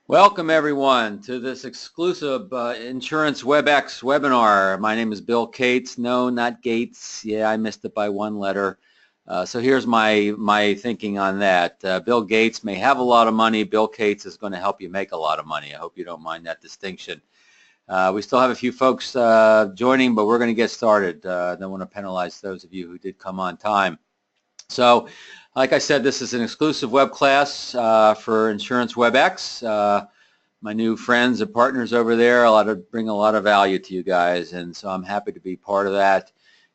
Welcome everyone to this exclusive Insurance WebEx webinar. My name is Bill Cates. No, not Gates. Yeah, I missed it by one letter. So here's my thinking on that. Bill Gates may have a lot of money. Bill Cates is going to help you make a lot of money. I hope you don't mind that distinction. We still have a few folks joining, but we're going to get started. Don't want to penalize those of you who did come on time. So, like I said, this is an exclusive web class for Insurance WebEx. My new friends and partners over there bring a lot of value to you guys, and so I'm happy to be part of that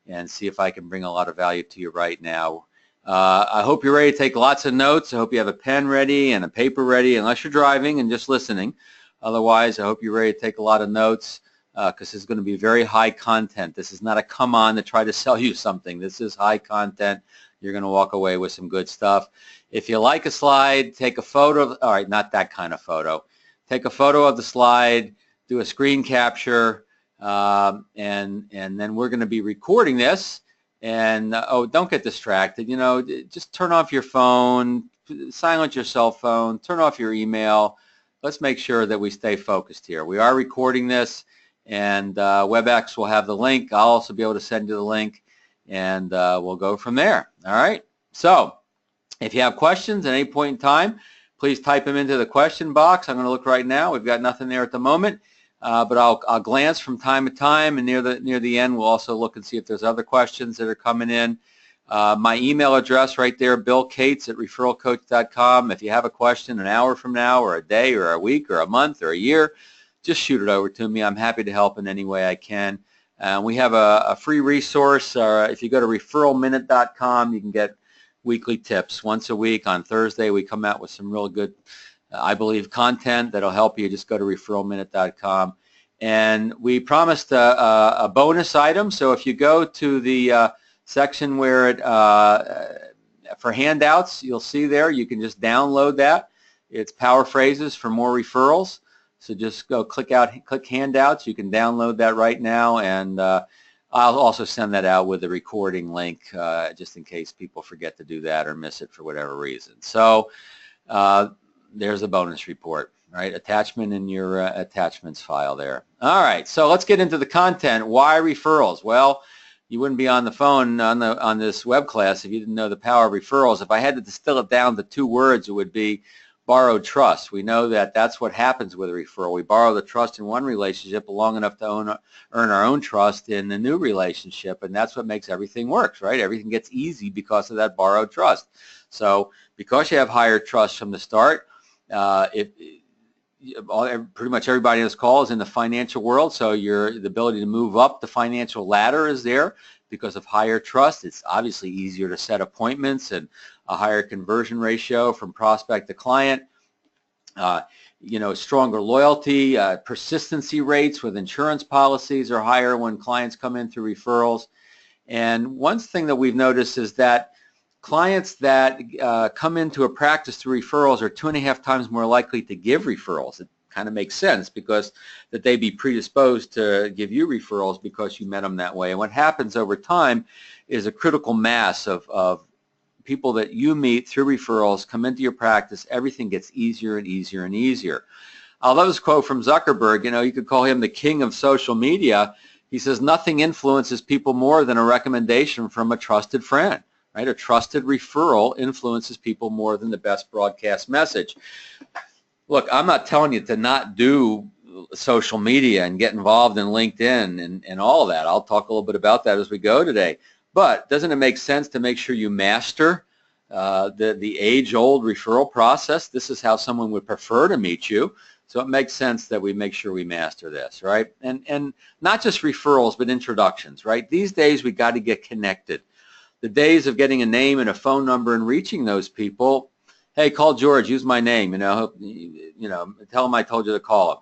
and see if I can bring a lot of value to you right now. I hope you're ready to take lots of notes. I hope you have a pen ready and a paper ready, unless you're driving and just listening. Otherwise, I hope you're ready to take a lot of notes because it's going to be very high content. This is not a come on to try to sell you something. This is high content. You're going to walk away with some good stuff. If you like a slide, take a photo. All right, not that kind of photo. Take a photo of the slide, do a screen capture, and then we're going to be recording this. And oh, don't get distracted. You know, just turn off your phone, silence your cell phone, turn off your email. Let's make sure that we stay focused here. We are recording this, and WebEx will have the link. I'll also be able to send you the link, and we'll go from there. All right. So if you have questions at any point in time, please type them into the question box. I'm going to look right now. We've got nothing there at the moment, but I'll glance from time to time, and near the end, we'll also look and see if there's other questions that are coming in. My email address right there, billcates@referralcoach.com. If you have a question an hour from now, or a day, or a week, or a month, or a year, just shoot it over to me. I'm happy to help in any way I can. We have a free resource. If you go to referralminute.com, you can get weekly tips. Once a week on Thursday, we come out with some real good, I believe, content that'll help you. Just go to referralminute.com. And we promised a bonus item. So if you go to the section where for handouts, you'll see there, you can just download that. It's Power Phrases for More Referrals. So just go click handouts. You can download that right now, and I'll also send that out with the recording link just in case people forget to do that or miss it for whatever reason. So there's a bonus report, right? Attachment in your attachments file there. All right, so let's get into the content. Why referrals? Well, you wouldn't be on the phone on this web class if you didn't know the power of referrals. If I had to distill it down to two words, it would be borrowed trust. We know that that's what happens with a referral. We borrow the trust in one relationship long enough to earn our own trust in the new relationship, and that's what makes everything work, right? Everything gets easy because of that borrowed trust. So because you have higher trust from the start, pretty much everybody in this call is in the financial world, so the ability to move up the financial ladder is there because of higher trust. It's obviously easier to set appointments and a higher conversion ratio from prospect to client. Stronger loyalty, persistency rates with insurance policies are higher when clients come in through referrals. And one thing that we've noticed is that clients that come into a practice through referrals are 2.5 times more likely to give referrals. It kind of makes sense because that they'd be predisposed to give you referrals because you met them that way. And what happens over time is a critical mass of people that you meet through referrals come into your practice. Everything gets easier and easier and easier. I love this quote from Zuckerberg. You know, you could call him the king of social media. He says, nothing influences people more than a recommendation from a trusted friend, right? A trusted referral influences people more than the best broadcast message. Look, I'm not telling you to not do social media and get involved in LinkedIn and all of that. I'll talk a little bit about that as we go today. But doesn't it make sense to make sure you master the age-old referral process? This is how someone would prefer to meet you. So it makes sense that we make sure we master this, right? And not just referrals, but introductions, right? These days we got to get connected. The days of getting a name and a phone number and reaching those people, hey, call George, use my name, tell him I told you to call him.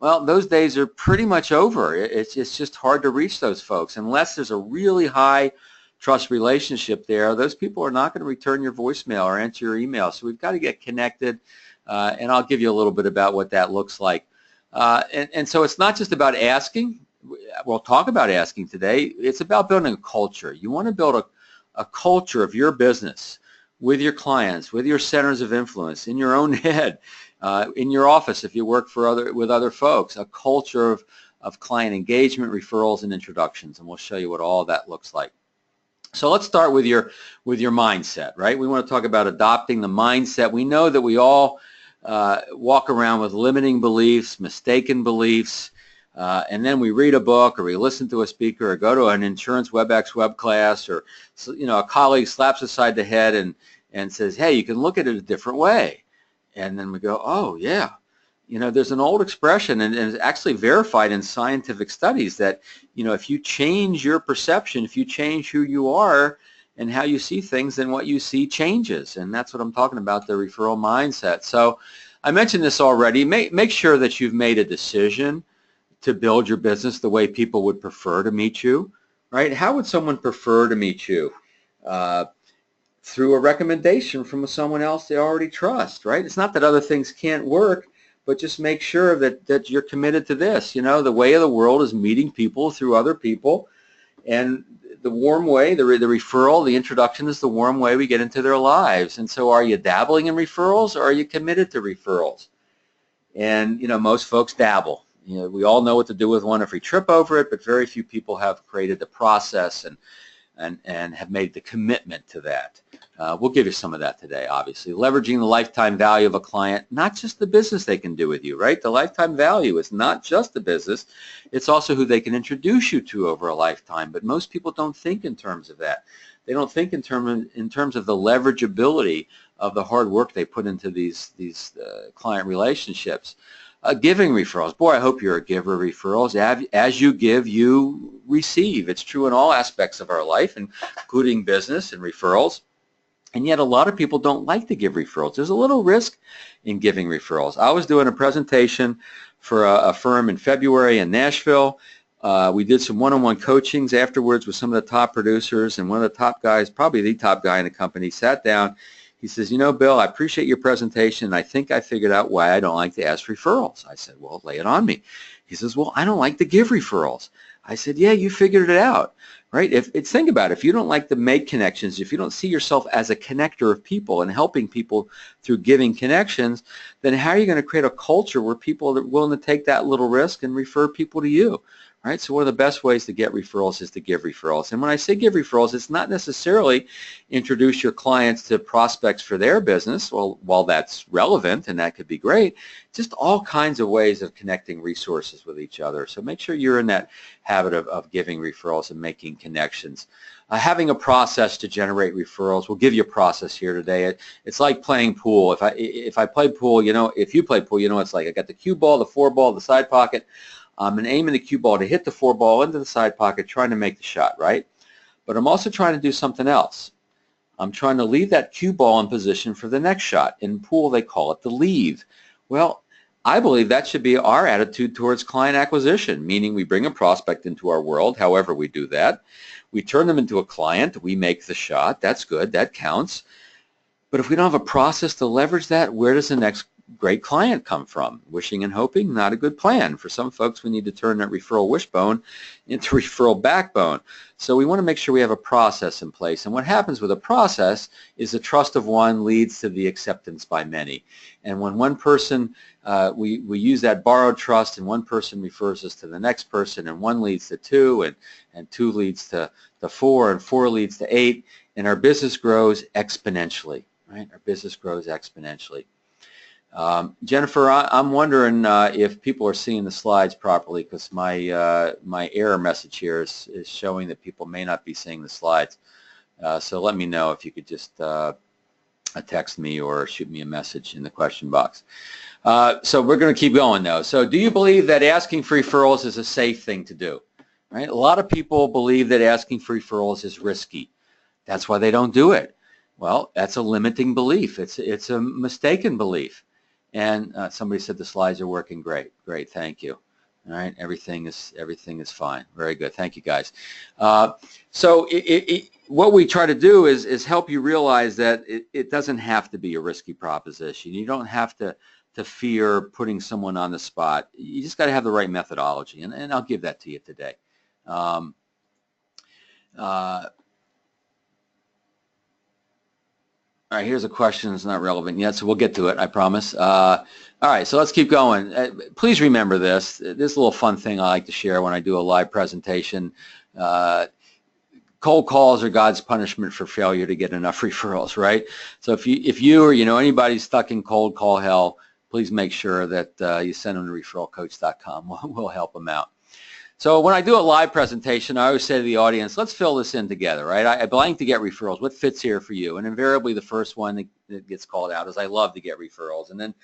Well, those days are pretty much over. It's just hard to reach those folks. Unless there's a really high trust relationship there, those people are not going to return your voicemail or answer your email. So we've got to get connected, and I'll give you a little bit about what that looks like. And so it's not just about asking. We'll talk about asking today. It's about building a culture. You want to build a culture of your business with your clients, with your centers of influence, in your own head, in your office if you work with other folks, a culture of client engagement, referrals, and introductions, and we'll show you what all that looks like. So let's start with your mindset, right? We want to talk about adopting the mindset. We know that we all walk around with limiting beliefs, mistaken beliefs, and then we read a book or we listen to a speaker or go to an insurance WebEx web class, or a colleague slaps us side the head and says, hey, you can look at it a different way. And then we go, oh yeah. There's an old expression, and it's actually verified in scientific studies, that, if you change your perception, if you change who you are and how you see things, then what you see changes. And that's what I'm talking about, the referral mindset. So I mentioned this already. Make sure that you've made a decision to build your business the way people would prefer to meet you, right? How would someone prefer to meet you? Through a recommendation from someone else they already trust, right? It's not that other things can't work, but just make sure that you're committed to this. The way of the world is meeting people through other people, and the warm way, the referral, the introduction is the warm way we get into their lives. And so are you dabbling in referrals, or are you committed to referrals? And, most folks dabble. We all know what to do with one if we trip over it, but very few people have created the process and have made the commitment to that. We'll give you some of that today, obviously. Leveraging the lifetime value of a client, not just the business they can do with you, right? The lifetime value is not just the business, it's also who they can introduce you to over a lifetime. But most people don't think in terms of that. They don't think in terms of the leverageability of the hard work they put into these client relationships. Giving referrals. Boy, I hope you're a giver of referrals. As you give, you receive. It's true in all aspects of our life, including business and referrals. And yet a lot of people don't like to give referrals. There's a little risk in giving referrals. I was doing a presentation for a firm in February in Nashville. We did some one-on-one coachings afterwards with some of the top producers, and one of the top guys, probably the top guy in the company, sat down. He says, Bill, I appreciate your presentation, and I think I figured out why I don't like to ask referrals. I said, well, lay it on me. He says, well, I don't like to give referrals. I said, yeah, you figured it out, right? Think about it. If you don't like to make connections, if you don't see yourself as a connector of people and helping people through giving connections, then how are you going to create a culture where people are willing to take that little risk and refer people to you? Right? So one of the best ways to get referrals is to give referrals. And when I say give referrals, it's not necessarily introduce your clients to prospects for their business. Well, while that's relevant and that could be great, just all kinds of ways of connecting resources with each other. So make sure you're in that habit of giving referrals and making connections. Having a process to generate referrals. We'll give you a process here today. It's like playing pool. If I play pool, if you play pool, it's like I got the cue ball, the 4-ball, the side pocket. I'm aiming the cue ball to hit the 4-ball into the side pocket, trying to make the shot, right? But I'm also trying to do something else. I'm trying to leave that cue ball in position for the next shot. In pool, they call it the leave. Well, I believe that should be our attitude towards client acquisition, meaning we bring a prospect into our world, however we do that. We turn them into a client. We make the shot. That's good. That counts. But if we don't have a process to leverage that, where does the next great client come from? Wishing and hoping, not a good plan. For some folks, we need to turn that referral wishbone into referral backbone. So we want to make sure we have a process in place. And what happens with a process is the trust of one leads to the acceptance by many. And when one person, we use that borrowed trust, and one person refers us to the next person, and one leads to two, and two leads to 4, and 4 leads to 8, and our business grows exponentially, right? Our business grows exponentially. Jennifer, I'm wondering if people are seeing the slides properly, because my error message here is showing that people may not be seeing the slides. So let me know if you could just text me or shoot me a message in the question box. So we're going to keep going, though. So do you believe that asking for referrals is a safe thing to do? Right? A lot of people believe that asking for referrals is risky. That's why they don't do it. Well, that's a limiting belief. It's a mistaken belief. And somebody said the slides are working great. Great, thank you. All right, everything is fine. Very good. Thank you, guys. So what we try to do is help you realize that it doesn't have to be a risky proposition. You don't have to fear putting someone on the spot. You just got to have the right methodology, and I'll give that to you today. All right, here's a question that's not relevant yet, so we'll get to it, I promise. All right, so let's keep going. Please remember this. This is a little fun thing I like to share when I do a live presentation. Cold calls are God's punishment for failure to get enough referrals, right? So if you or anybody stuck in cold call hell, please make sure that you send them to referralcoach.com. We'll help them out. So when I do a live presentation, I always say to the audience, let's fill this in together, right? I blank to get referrals. What fits here for you? And invariably the first one that gets called out is I love to get referrals. And then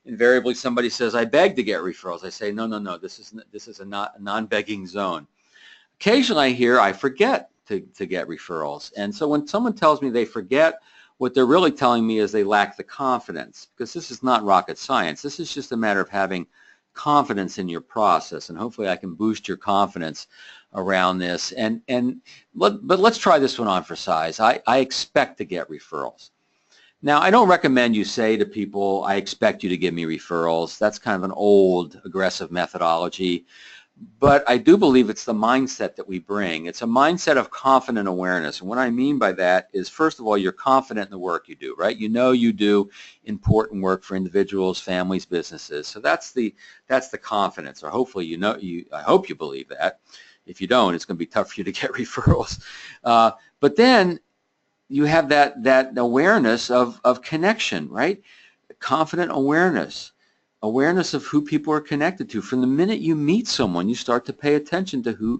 invariably somebody says, I beg to get referrals. I say, no, this is a non-begging zone. Occasionally I hear I forget to get referrals. And so when someone tells me they forget, what they're really telling me is they lack the confidence, because this is not rocket science. This is just a matter of having confidence in your process, and hopefully I can boost your confidence around this. But let's try this one on for size. I expect to get referrals. Now, I don't recommend you say to people, I expect you to give me referrals. That's kind of an old, aggressive methodology. But I do believe it's the mindset that we bring. It's a mindset of confident awareness. And what I mean by that is, first of all, you're confident in the work you do, right? You know you do important work for individuals, families, businesses. So that's the confidence, or hopefully I hope you believe that. If you don't, it's going to be tough for you to get referrals. But then you have that awareness of connection, right? Confident awareness of who people are connected to. From the minute you meet someone, you start to pay attention to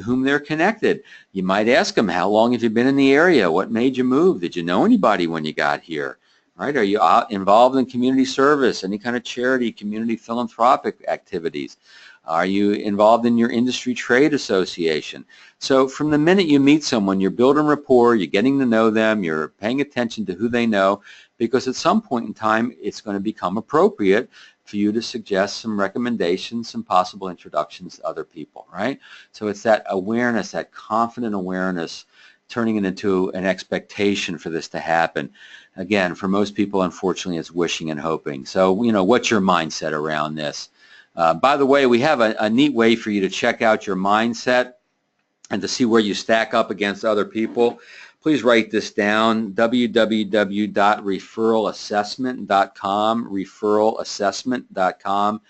whom they're connected. You might ask them, how long have you been in the area? What made you move? Did you know anybody when you got here? Right? Are you involved in community service, any kind of charity, community philanthropic activities? Are you involved in your industry trade association? So from the minute you meet someone, you're building rapport, you're getting to know them, you're paying attention to who they know, because at some point in time, it's going to become appropriate for you to suggest some recommendations, some possible introductions to other people, right? So it's that awareness, that confident awareness, turning it into an expectation for this to happen. Again, for most people, unfortunately, it's wishing and hoping. So, what's your mindset around this? By the way, we have a neat way for you to check out your mindset and to see where you stack up against other people. Please write this down, www.referralassessment.com, referralassessment.com.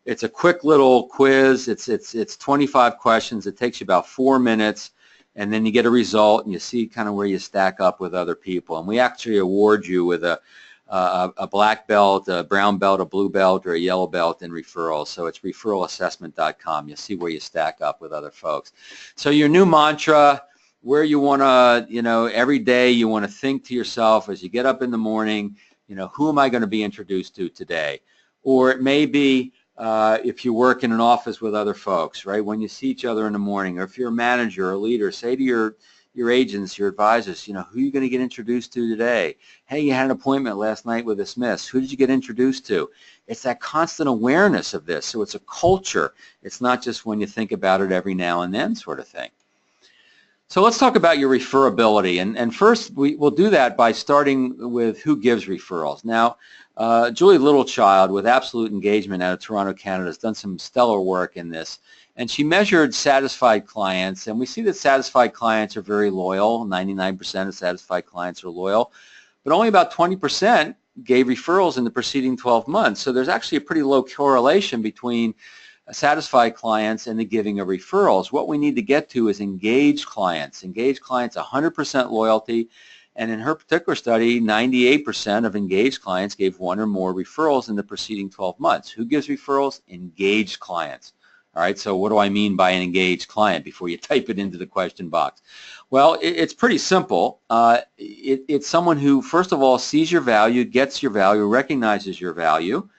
It's a quick little quiz. It's 25 questions. It takes you about 4 minutes, and then you get a result, and you see kind of where you stack up with other people. And we actually award you with a black belt, a brown belt, a blue belt, or a yellow belt in referrals. So it's referralassessment.com. You'll see where you stack up with other folks. So your new mantra, where you want to, every day you want to think to yourself as you get up in the morning, who am I going to be introduced to today? Or it may be if you work in an office with other folks, right? When you see each other in the morning, or if you're a manager or a leader, say to your agents, your advisors, who are you going to get introduced to today? Hey, you had an appointment last night with a Smiths. Who did you get introduced to? It's that constant awareness of this. So it's a culture. It's not just when you think about it every now and then sort of thing. So let's talk about your referability. And first, we'll do that by starting with who gives referrals. Now, Julie Littlechild with Absolute Engagement out of Toronto, Canada, has done some stellar work in this. And she measured satisfied clients, and we see that satisfied clients are very loyal. 99% of satisfied clients are loyal, but only about 20% gave referrals in the preceding 12 months. So there's actually a pretty low correlation between satisfied clients and the giving of referrals. What we need to get to is engaged clients. Engaged clients, 100% loyalty, and in her particular study, 98% of engaged clients gave one or more referrals in the preceding 12 months. Who gives referrals? Engaged clients. All right, so what do I mean by an engaged client before you type it into the question box? Well, it's pretty simple. It's someone who, first of all, sees your value, gets your value, recognizes your value,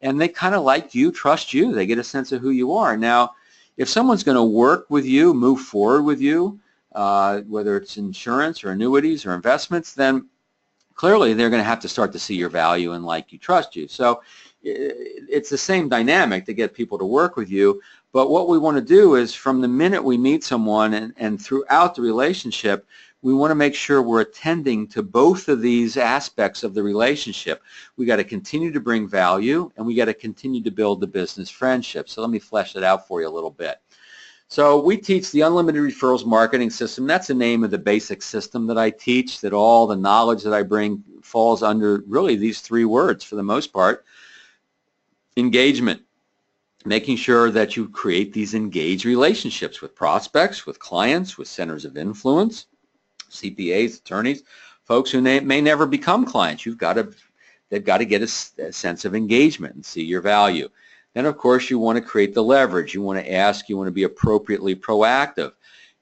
and they kind of like you, trust you. They get a sense of who you are. Now, if someone's going to work with you, move forward with you, whether it's insurance or annuities or investments, then clearly they're going to have to start to see your value and like you, trust you. So it's the same dynamic to get people to work with you. But what we want to do is from the minute we meet someone and throughout the relationship, we want to make sure we're attending to both of these aspects of the relationship. We got to continue to bring value, and we got to continue to build the business friendship. So let me flesh it out for you a little bit. So we teach the Unlimited Referrals Marketing System. That's the name of the basic system that I teach, that all the knowledge that I bring falls under really these three words for the most part. Engagement, making sure that you create these engaged relationships with prospects, with clients, with centers of influence, CPAs, attorneys, folks who may never become clients. They've got to get a sense of engagement and see your value. Then, of course, you want to create the leverage. You want to ask, you want to be appropriately proactive.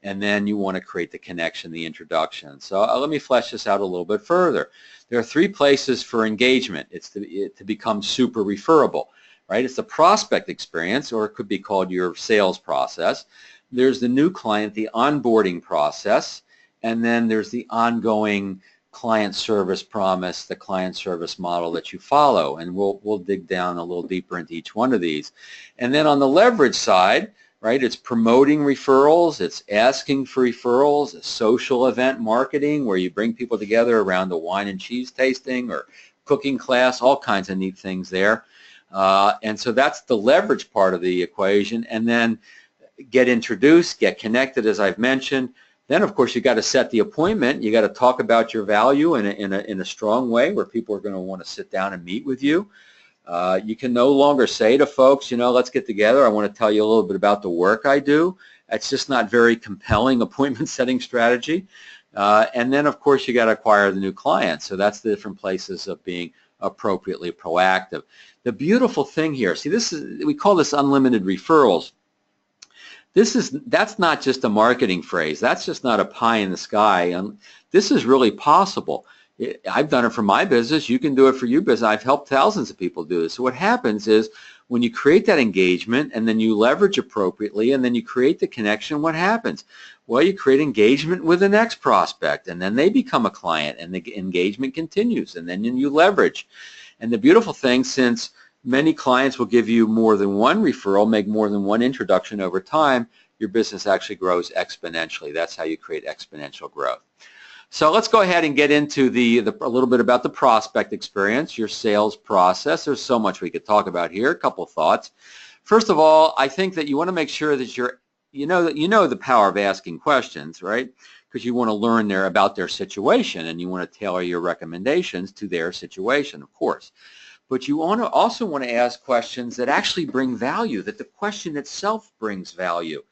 And then you want to create the connection, the introduction. So let me flesh this out a little bit further. There are three places for engagement. It's to become super referable, right? It's the prospect experience, or it could be called your sales process. There's the new client, the onboarding process, and then there's the ongoing client service promise, the client service model that you follow, and we'll dig down a little deeper into each one of these. And then on the leverage side, right, it's promoting referrals, it's asking for referrals, a social event marketing where you bring people together around the wine and cheese tasting or cooking class, all kinds of neat things there. And so that's the leverage part of the equation. And then get introduced, get connected, as I've mentioned. Then, of course, you got to set the appointment. You got to talk about your value in a strong way where people are going to want to sit down and meet with you. You can no longer say to folks, let's get together. I want to tell you a little bit about the work I do. That's just not very compelling appointment setting strategy. And then, of course, you got to acquire the new client. So that's the different places of being appropriately proactive. The beautiful thing here, see, we call this unlimited referrals. That's not just a marketing phrase. That's just not a pie in the sky. This is really possible. I've done it for my business. You can do it for your business. I've helped thousands of people do this. So what happens is when you create that engagement and then you leverage appropriately and then you create the connection, what happens? Well, you create engagement with the next prospect and then they become a client and the engagement continues and then you leverage. And the beautiful thing, since many clients will give you more than one referral, make more than one introduction over time, your business actually grows exponentially. That's how you create exponential growth. So let's go ahead and get into a little bit about the prospect experience, your sales process. There's so much we could talk about here. A couple of thoughts. First of all, I think that you want to make sure that you know the power of asking questions, right? Because you want to learn about their situation and you want to tailor your recommendations to their situation, of course. But you also want to ask questions that actually bring value, that the question itself brings value.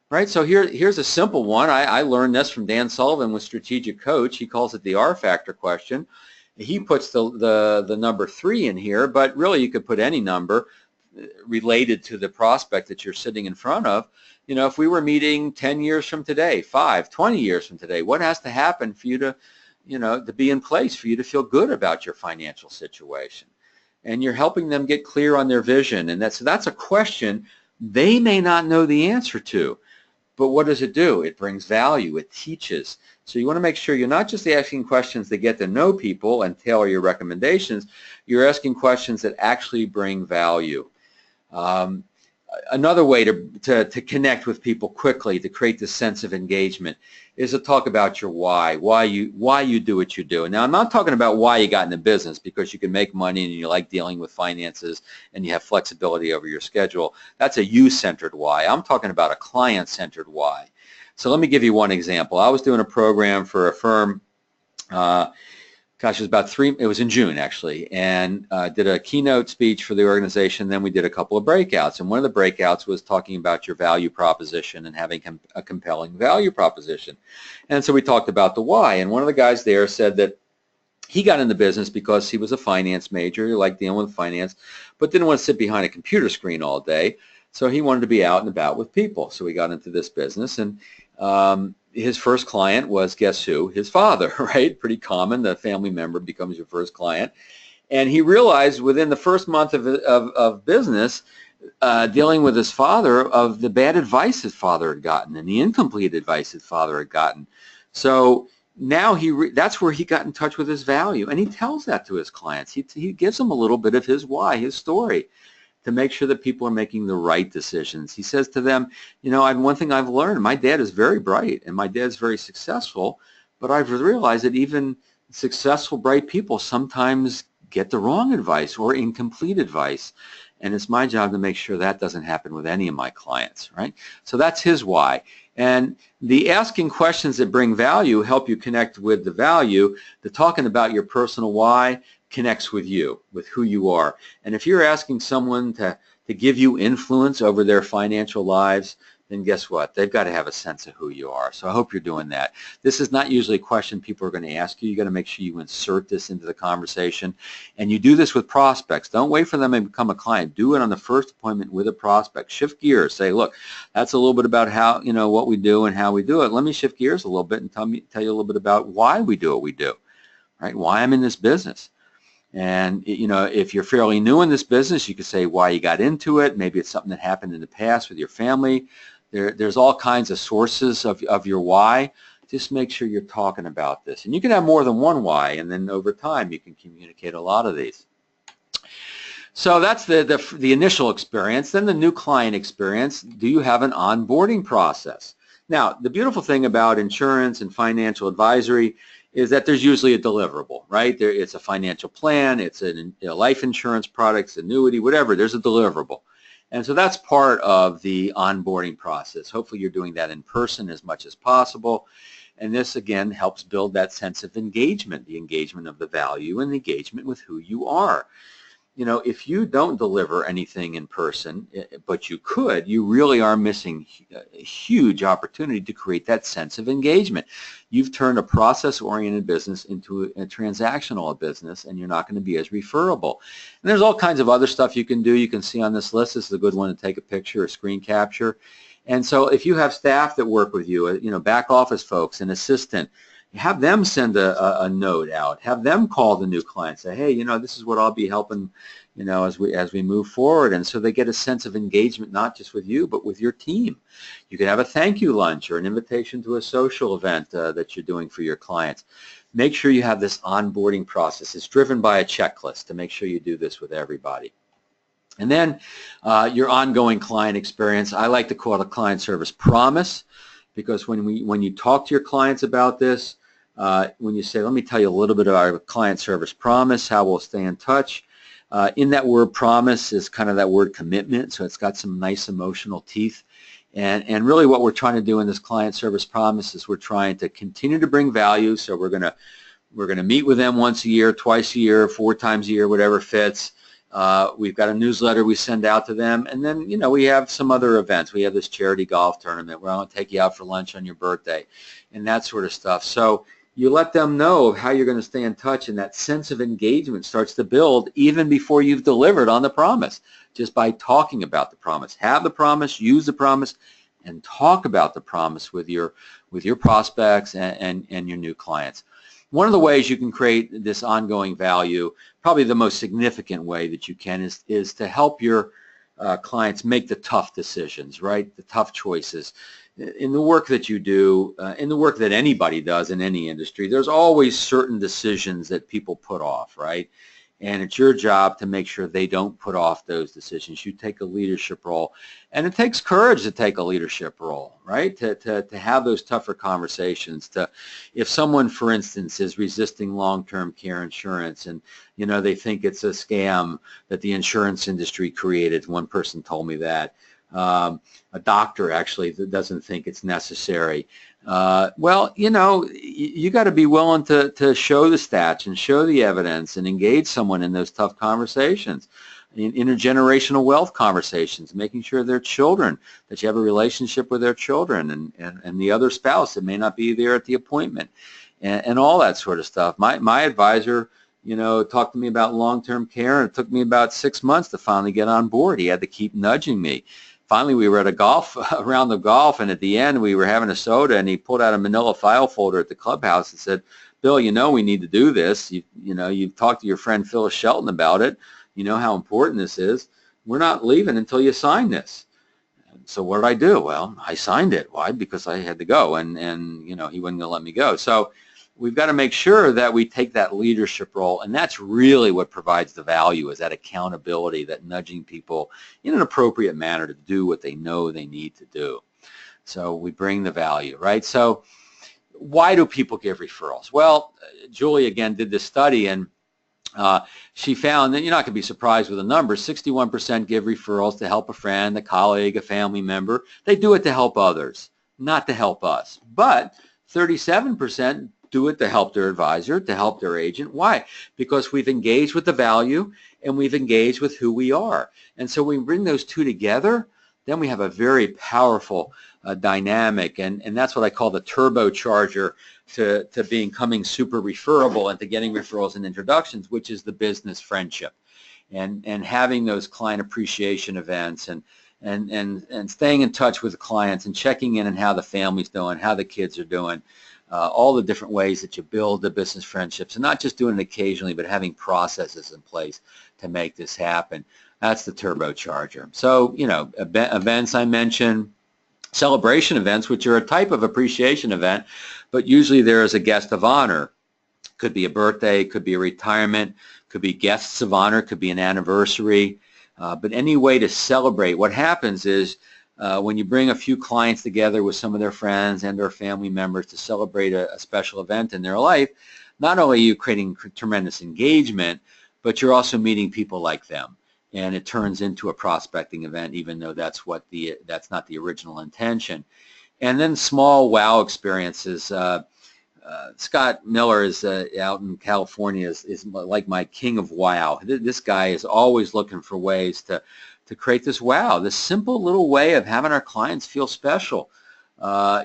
Right, so here's a simple one. I learned this from Dan Sullivan with Strategic Coach. He calls it the R factor question. He puts the number 3 in here, but really you could put any number related to the prospect that you're sitting in front of. If we were meeting 10 years from today, 5, 20 years from today, what has to happen for you to, to be in place for you to feel good about your financial situation? And you're helping them get clear on their vision, and that's a question they may not know the answer to. But what does it do? It brings value. It teaches. So you want to make sure you're not just asking questions that get to know people and tailor your recommendations. You're asking questions that actually bring value. Another way to connect with people quickly, to create this sense of engagement, is to talk about your why you do what you do. Now, I'm not talking about why you got into business, because you can make money and you like dealing with finances and you have flexibility over your schedule. That's a you-centered why. I'm talking about a client-centered why. So let me give you one example. I was doing a program for a firm, it was in June actually, and did a keynote speech for the organization. Then we did a couple of breakouts, and one of the breakouts was talking about your value proposition and having a compelling value proposition. And so we talked about the why, and one of the guys there said that he got into business because he was a finance major. He liked dealing with finance, but didn't want to sit behind a computer screen all day. So he wanted to be out and about with people. So he got into this business, and his first client was, guess who? His father, right? Pretty common. The family member becomes your first client. And he realized within the first month of business, dealing with his father, of the bad advice his father had gotten and the incomplete advice his father had gotten. So now that's where he got in touch with his value. And he tells that to his clients. He gives them a little bit of his why, his story, to make sure that people are making the right decisions. He says to them, one thing I've learned, my dad is very bright and my dad's very successful, but I've realized that even successful, bright people sometimes get the wrong advice or incomplete advice. and it's my job to make sure that doesn't happen with any of my clients, right? So that's his why. And the asking questions that bring value help you connect with the value. The talking about your personal why connects with you, with who you are. And if you're asking someone to give you influence over their financial lives, then guess what? They've got to have a sense of who you are. So I hope you're doing that. This is not usually a question people are going to ask you. You've got to make sure you insert this into the conversation. And you do this with prospects. Don't wait for them to become a client. Do it on the first appointment with a prospect. Shift gears. Say, look, that's a little bit about how, what we do and how we do it. Let me shift gears a little bit and tell you a little bit about why we do what we do, right? Why I'm in this business. And, if you're fairly new in this business, you could say why you got into it. Maybe it's something that happened in the past with your family. There's all kinds of sources of your why. Just make sure you're talking about this. And you can have more than one why, and then over time you can communicate a lot of these. So that's the initial experience. Then the new client experience. Do you have an onboarding process? Now, the beautiful thing about insurance and financial advisory is that there's usually a deliverable, right? It's a financial plan, it's a life insurance products, annuity, whatever. There's a deliverable. And so that's part of the onboarding process. Hopefully you're doing that in person as much as possible. And this, again, helps build that sense of engagement, the engagement of the value and the engagement with who you are. If you don't deliver anything in person, but you could, you really are missing a huge opportunity to create that sense of engagement. You've turned a process-oriented business into a transactional business, and you're not going to be as referable. And there's all kinds of other stuff you can do. You can see on this list. This is a good one to take a picture, a screen capture. And so if you have staff that work with you, back office folks, an assistant, have them send a note out. Have them call the new client. Say, hey, this is what I'll be helping, as we move forward. And so they get a sense of engagement, not just with you, but with your team. You could have a thank you lunch or an invitation to a social event that you're doing for your clients. Make sure you have this onboarding process. It's driven by a checklist to make sure you do this with everybody. And then your ongoing client experience. I like to call it a client service promise, because when you talk to your clients about this, when you say, let me tell you a little bit about our client service promise, how we'll stay in touch. In that word promise is kind of that word commitment, so it's got some nice emotional teeth. And really what we're trying to do in this client service promise is we're trying to continue to bring value. So we're going to meet with them once a year, twice a year, 4 times a year, whatever fits. We've got a newsletter we send out to them, and then we have some other events. We have this charity golf tournament where I'll take you out for lunch on your birthday and that sort of stuff. So you let them know how you're going to stay in touch, and that sense of engagement starts to build even before you've delivered on the promise, just by talking about the promise. Have the promise, use the promise, and talk about the promise with your prospects and your new clients. One of the ways you can create this ongoing value, probably the most significant way that you can, is to help your clients make the tough decisions, right? The tough choices. In the work that you do, in the work that anybody does in any industry, there's always certain decisions that people put off, right? And it's your job to make sure they don't put off those decisions. You take a leadership role, and it takes courage to take a leadership role, right? To have those tougher conversations. If someone, for instance, is resisting long-term care insurance, and they think it's a scam that the insurance industry created. One person told me that. A doctor actually that doesn't think it's necessary. Well, you got to be willing to show the stats and show the evidence and engage someone in those tough conversations, in intergenerational wealth conversations, making sure their children, that you have a relationship with their children and the other spouse that may not be there at the appointment, and all that sort of stuff. My advisor, talked to me about long-term care, and it took me about 6 months to finally get on board. He had to keep nudging me. Finally, we were at a round of golf, and at the end, we were having a soda, and he pulled out a manila file folder at the clubhouse and said, Bill, we need to do this. You've talked to your friend Phyllis Shelton about it. You know how important this is. We're not leaving until you sign this. So what did I do? Well, I signed it. Why? Because I had to go, and he wasn't going to let me go. So we've got to make sure that we take that leadership role, and that's really what provides the value, is that accountability, that nudging people in an appropriate manner to do what they know they need to do. So we bring the value, right? So why do people give referrals? Well, Julie, again, did this study, and She found that you're not going to be surprised with the numbers. 61% give referrals to help a friend, a colleague, a family member. They do it to help others, not to help us. But 37% do it to help their advisor, to help their agent. Why? Because we've engaged with the value and we've engaged with who we are. And so when we bring those two together, then we have a very powerful dynamic, and that's what I call the turbocharger to becoming super referable and to getting referrals and introductions, which is the business friendship, and having those client appreciation events, and staying in touch with the clients and checking in on how the family's doing, how the kids are doing, all the different ways that you build the business friendships, and not just doing it occasionally, but having processes in place to make this happen. That's the turbocharger. So, you know, events I mentioned, celebration events, which are a type of appreciation event, but usually there is a guest of honor. Could be a birthday, could be a retirement, could be guests of honor, could be an anniversary, but any way to celebrate. What happens is when you bring a few clients together with some of their friends and their family members to celebrate a special event in their life, not only are you creating tremendous engagement, but you're also meeting people like them. And it turns into a prospecting event, even though that's not the original intention. And then small wow experiences. Scott Miller is out in California is like my king of wow. This guy is always looking for ways to create this wow, this simple little way of having our clients feel special.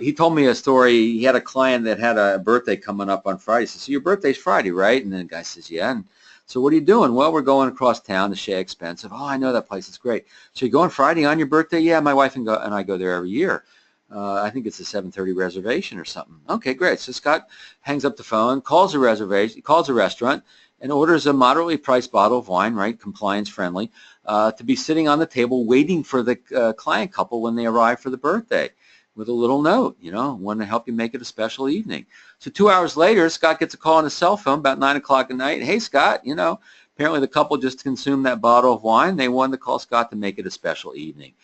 He told me a story. He had a client that had a birthday coming up on Friday. He says, "So your birthday's Friday, right?" And then the guy says, "Yeah." And so what are you doing? "Well, we're going across town to Shea Expensive." "Oh, I know that place. It's great." "So you're going Friday on your birthday?" "Yeah, my wife and I go there every year. I think it's a 7:30 reservation or something." "Okay, great." So Scott hangs up the phone, calls a reservation, calls a restaurant, and orders a moderately priced bottle of wine, right, compliance friendly, to be sitting on the table waiting for the client couple when they arrive for the birthday, with a little note, you know, "Want to help you make it a special evening." So 2 hours later, Scott gets a call on his cell phone about 9 o'clock at night. "Hey, Scott, you know, apparently the couple just consumed that bottle of wine. They wanted to call Scott to make it a special evening."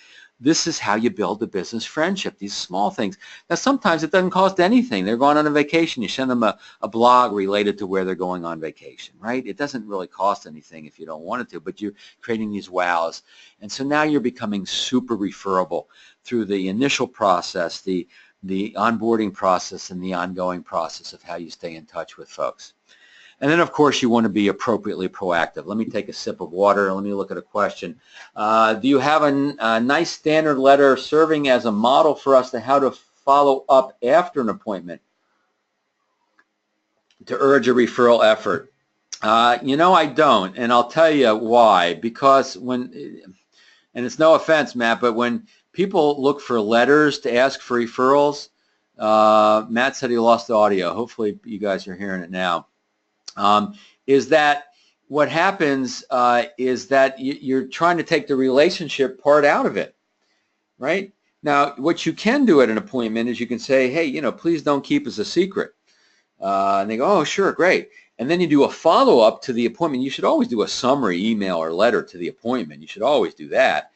This is how you build a business friendship, these small things. Now, sometimes it doesn't cost anything. They're going on a vacation. You send them a blog related to where they're going on vacation, right? It doesn't really cost anything if you don't want it to, but you're creating these wows. And so now you're becoming super referable through the initial process, the onboarding process, and the ongoing process of how you stay in touch with folks. And then, of course, you want to be appropriately proactive. Let me take a sip of water. Let me look at a question. Do you have a nice standard letter serving as a model for us to how to follow up after an appointment to urge a referral effort? You know, I don't, and I'll tell you why. Because and it's no offense, Matt, but when people look for letters to ask for referrals, Matt said he lost the audio. Hopefully you guys are hearing it now. Is that what happens is that you're trying to take the relationship part out of it, right? Now, what you can do at an appointment is you can say, "Hey, you know, please don't keep us a secret." And they go, "Oh, sure, great." And then you do a follow-up to the appointment. You should always do a summary email or letter to the appointment. You should always do that.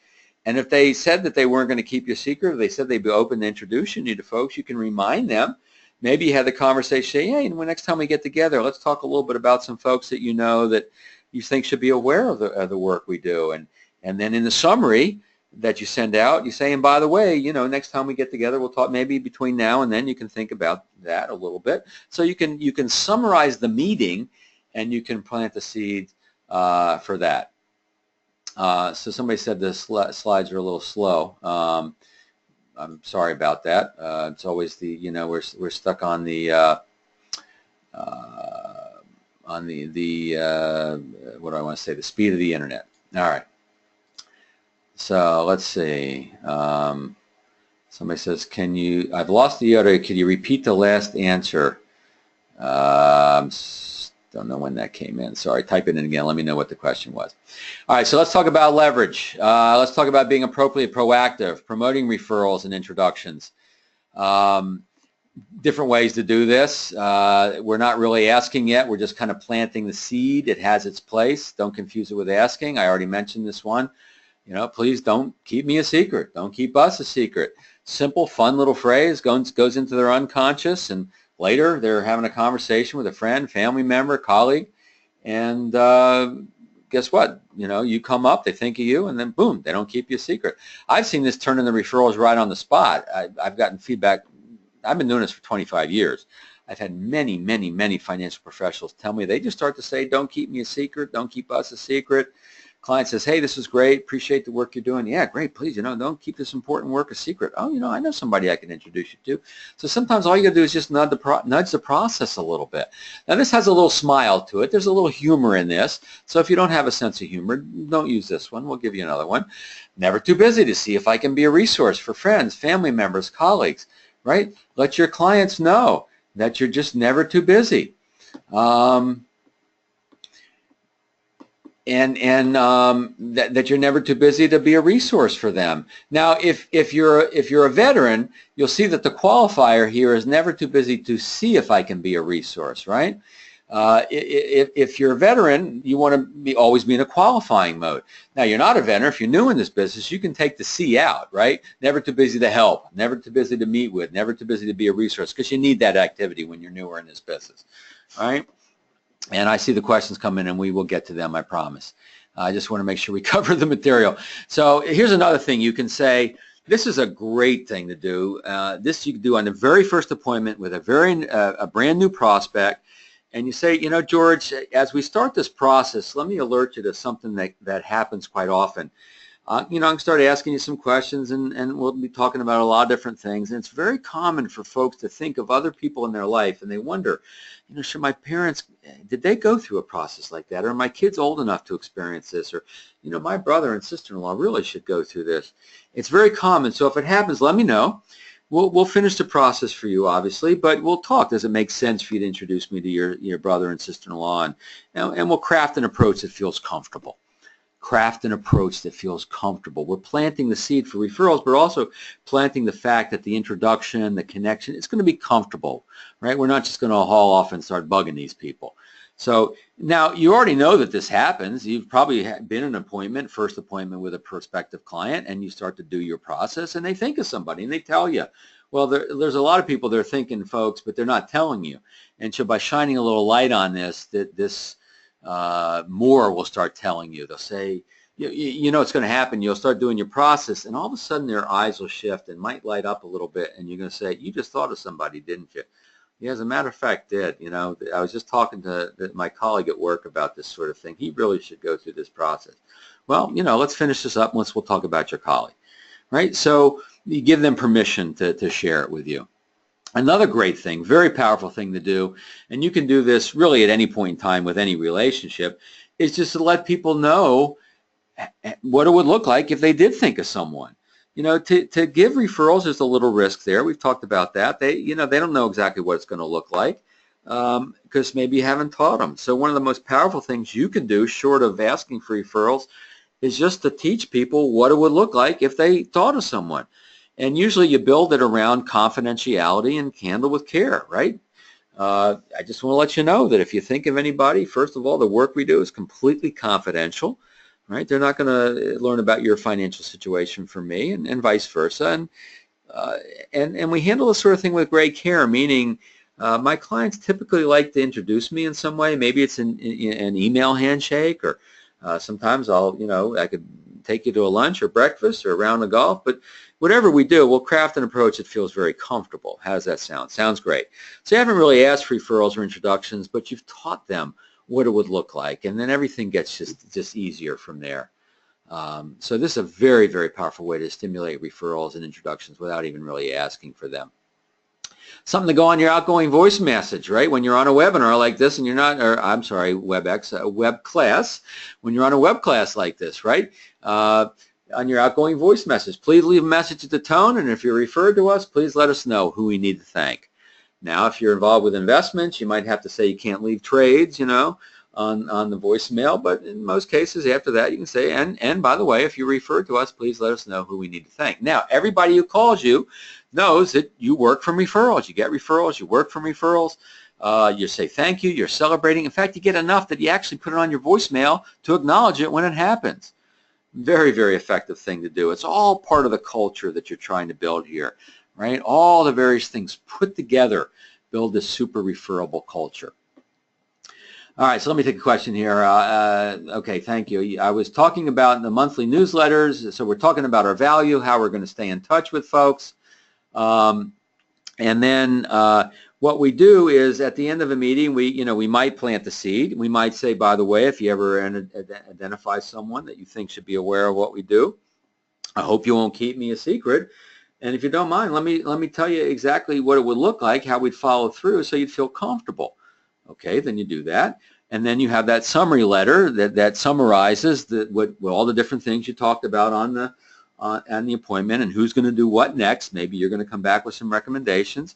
And if they said that they weren't going to keep you a secret, or they said they'd be open to introducing you to folks, you can remind them. Maybe you had the conversation, say, "Hey, next time we get together, let's talk a little bit about some folks that you know that you think should be aware of the work we do." And then in the summary that you send out, you say, "And by the way, you know, next time we get together, we'll talk, maybe between now and then you can think about that a little bit." So you can summarize the meeting, and you can plant the seed for that. So somebody said the slides are a little slow. I'm sorry about that. It's always the, you know, we're stuck on the what do I want to say, the speed of the internet. All right. So let's see. Somebody says, I've lost the audio. Can you repeat the last answer? Don't know when that came in. Sorry, type it in again. Let me know what the question was. All right, so let's talk about leverage. Let's talk about being appropriately proactive, promoting referrals and introductions. Different ways to do this. We're not really asking yet. We're just kind of planting the seed. It has its place. Don't confuse it with asking. I already mentioned this one. You know, please don't keep me a secret. Don't keep us a secret. Simple, fun little phrase goes into their unconscious, and later they're having a conversation with a friend, family member, colleague, and guess what? You come up, they think of you, and then boom, they don't keep you a secret. I've seen this turn into referrals right on the spot. I've gotten feedback. I've been doing this for 25 years. I've had many, many, many financial professionals tell me they just start to say, don't keep me a secret, don't keep us a secret. Client says, hey, this is great, appreciate the work you're doing. Yeah, great, please, don't keep this important work a secret. Oh, I know somebody I can introduce you to. So sometimes all you gotta do is just nudge the process a little bit. Now this has a little smile to it. There's a little humor in this. So if you don't have a sense of humor, don't use this one. We'll give you another one. Never too busy to see if I can be a resource for friends, family members, colleagues, right? Let your clients know that you're just never too busy. That you're never too busy to be a resource for them. Now, if you're a veteran, you'll see that the qualifier here is never too busy to see if I can be a resource, right? If you're a veteran, you want to always be in a qualifying mode. Now, you're not a veteran. If you're new in this business, you can take the C out, right? Never too busy to help, never too busy to meet with, never too busy to be a resource, because you need that activity when you're newer in this business, all right? And I see the questions come in, and we will get to them, I promise. I just want to make sure we cover the material. So here's another thing you can say. This is a great thing to do. This you can do on the very first appointment with a brand new prospect. And you say, George, as we start this process, let me alert you to something that happens quite often. I'm going to start asking you some questions, and we'll be talking about a lot of different things. And it's very common for folks to think of other people in their life, and they wonder, should my parents, did they go through a process like that? Or are my kids old enough to experience this? Or, my brother and sister-in-law really should go through this. It's very common. So if it happens, let me know. We'll finish the process for you, obviously, but we'll talk. Does it make sense for you to introduce me to your brother and sister-in-law? And we'll craft an approach that feels comfortable. Craft an approach that feels comfortable. We're planting the seed for referrals, but also planting the fact that the introduction, the connection, it's going to be comfortable, right? We're not just going to haul off and start bugging these people. So now you already know that this happens. You've probably been in an appointment, first appointment with a prospective client, and you start to do your process, and they think of somebody, and they tell you. Well, there's a lot of people they're thinking, folks, but they're not telling you. And so by shining a little light on this, more will start telling you. They'll say, you know it's going to happen. You'll start doing your process, and all of a sudden their eyes will shift and might light up a little bit, and you're going to say, you just thought of somebody, didn't you? Yeah, as a matter of fact, did. I was just talking to my colleague at work about this sort of thing. He really should go through this process. Well, let's finish this up, and we'll talk about your colleague, right? So you give them permission to share it with you. Another great thing, very powerful thing to do, and you can do this really at any point in time with any relationship, is just to let people know what it would look like if they did think of someone. To give referrals, there's a little risk there. We've talked about that. They don't know exactly what it's going to look like because maybe you haven't taught them. So one of the most powerful things you can do, short of asking for referrals, is just to teach people what it would look like if they thought of someone. And usually you build it around confidentiality and handle with care, right? I just want to let you know that if you think of anybody, first of all, the work we do is completely confidential, right? They're not going to learn about your financial situation from me, and vice versa. And we handle this sort of thing with great care, meaning my clients typically like to introduce me in some way. Maybe it's an email handshake, or sometimes I could take you to a lunch or breakfast or a round of golf, but whatever we do, we'll craft an approach that feels very comfortable. How does that sound? Sounds great. So you haven't really asked for referrals or introductions, but you've taught them what it would look like, and then everything gets just easier from there. So this is a very, very powerful way to stimulate referrals and introductions without even really asking for them. Something to go on your outgoing voice message, right? When you're on a webinar like this and you're not, or I'm sorry, WebEx, a web class, when you're on a web class like this, right? On your outgoing voice message, please leave a message at the tone, and if you're referred to us, please let us know who we need to thank. Now, if you're involved with investments, you might have to say you can't leave trades, on the voicemail, but in most cases after that you can say, and by the way, if you refer to us, please let us know who we need to thank. Now, everybody who calls you knows that you work from referrals. You get referrals, you work from referrals, you say thank you, you're celebrating. In fact, you get enough that you actually put it on your voicemail to acknowledge it when it happens. Very, very effective thing to do. It's all part of the culture that you're trying to build here, right? All the various things put together build this super referable culture. All right, so let me take a question here. Okay, thank you. I was talking about the monthly newsletters, so we're talking about our value, how we're going to stay in touch with folks. And then what we do is at the end of a meeting, we might plant the seed. We might say, by the way, if you ever identify someone that you think should be aware of what we do, I hope you won't keep me a secret. And if you don't mind, let me tell you exactly what it would look like, how we'd follow through so you'd feel comfortable. Okay, then you do that. And then you have that summary letter that summarizes what all the different things you talked about on the appointment and who's going to do what next. Maybe you're going to come back with some recommendations,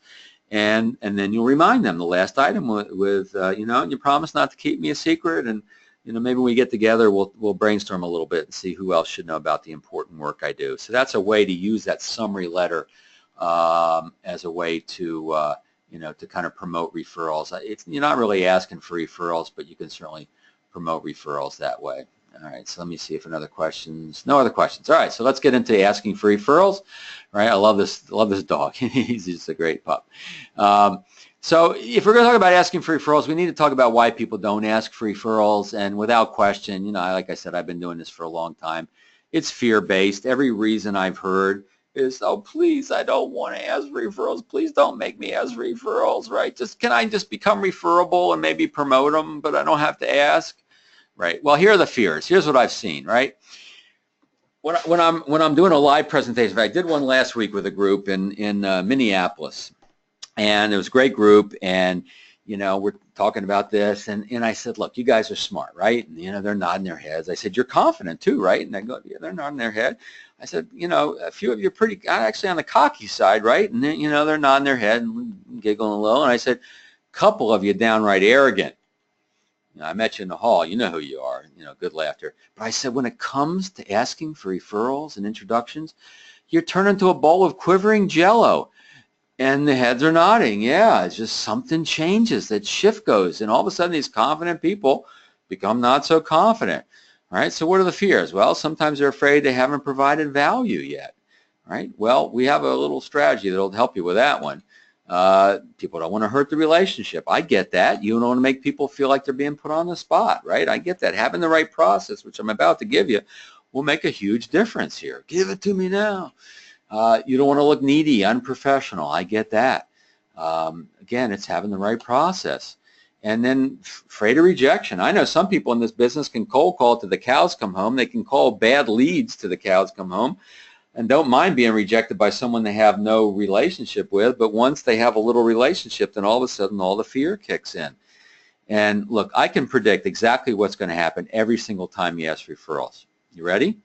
and then you'll remind them the last item with you promise not to keep me a secret, and maybe when we get together we'll brainstorm a little bit and see who else should know about the important work I do. So that's a way to use that summary letter as a way to to kind of promote referrals. You're not really asking for referrals, but you can certainly promote referrals that way. All right, so let me see if no other questions. All right, so let's get into asking for referrals. All right, I love this dog. He's just a great pup. So if we're going to talk about asking for referrals, we need to talk about why people don't ask for referrals. And without question, like I said, I've been doing this for a long time. It's fear-based. Every reason I've heard is, oh, please, I don't want to ask referrals. Please don't make me ask referrals, right? Can I just become referable and maybe promote them, but I don't have to ask, right? Well, here are the fears. Here's what I've seen, right? When I'm doing a live presentation, I did one last week with a group in Minneapolis, and it was a great group, and we're talking about this, and I said, look, you guys are smart, right? And they're nodding their heads. I said, you're confident too, right? And they go, yeah, they're nodding their head. I said, a few of you are pretty actually on the cocky side, right? And then, they're nodding their head and giggling a little. And I said, couple of you downright arrogant. I met you in the hall. You know who you are. Good laughter. But I said, when it comes to asking for referrals and introductions, you're turned into a bowl of quivering jello. And the heads are nodding. Yeah, it's just something changes. That shift goes. And all of a sudden, these confident people become not so confident. All right, so what are the fears? Well, sometimes they're afraid they haven't provided value yet. All right, well, we have a little strategy that will help you with that one. People don't want to hurt the relationship. I get that. You don't want to make people feel like they're being put on the spot, right? I get that. Having the right process, which I'm about to give you, will make a huge difference here. Give it to me now. You don't want to look needy, unprofessional. I get that. Again, it's having the right process. And then afraid of rejection. I know some people in this business can cold call till the cows come home. They can call bad leads till the cows come home and don't mind being rejected by someone they have no relationship with. But once they have a little relationship, then all of a sudden all the fear kicks in. And look, I can predict exactly what's going to happen every single time you ask referrals. You ready?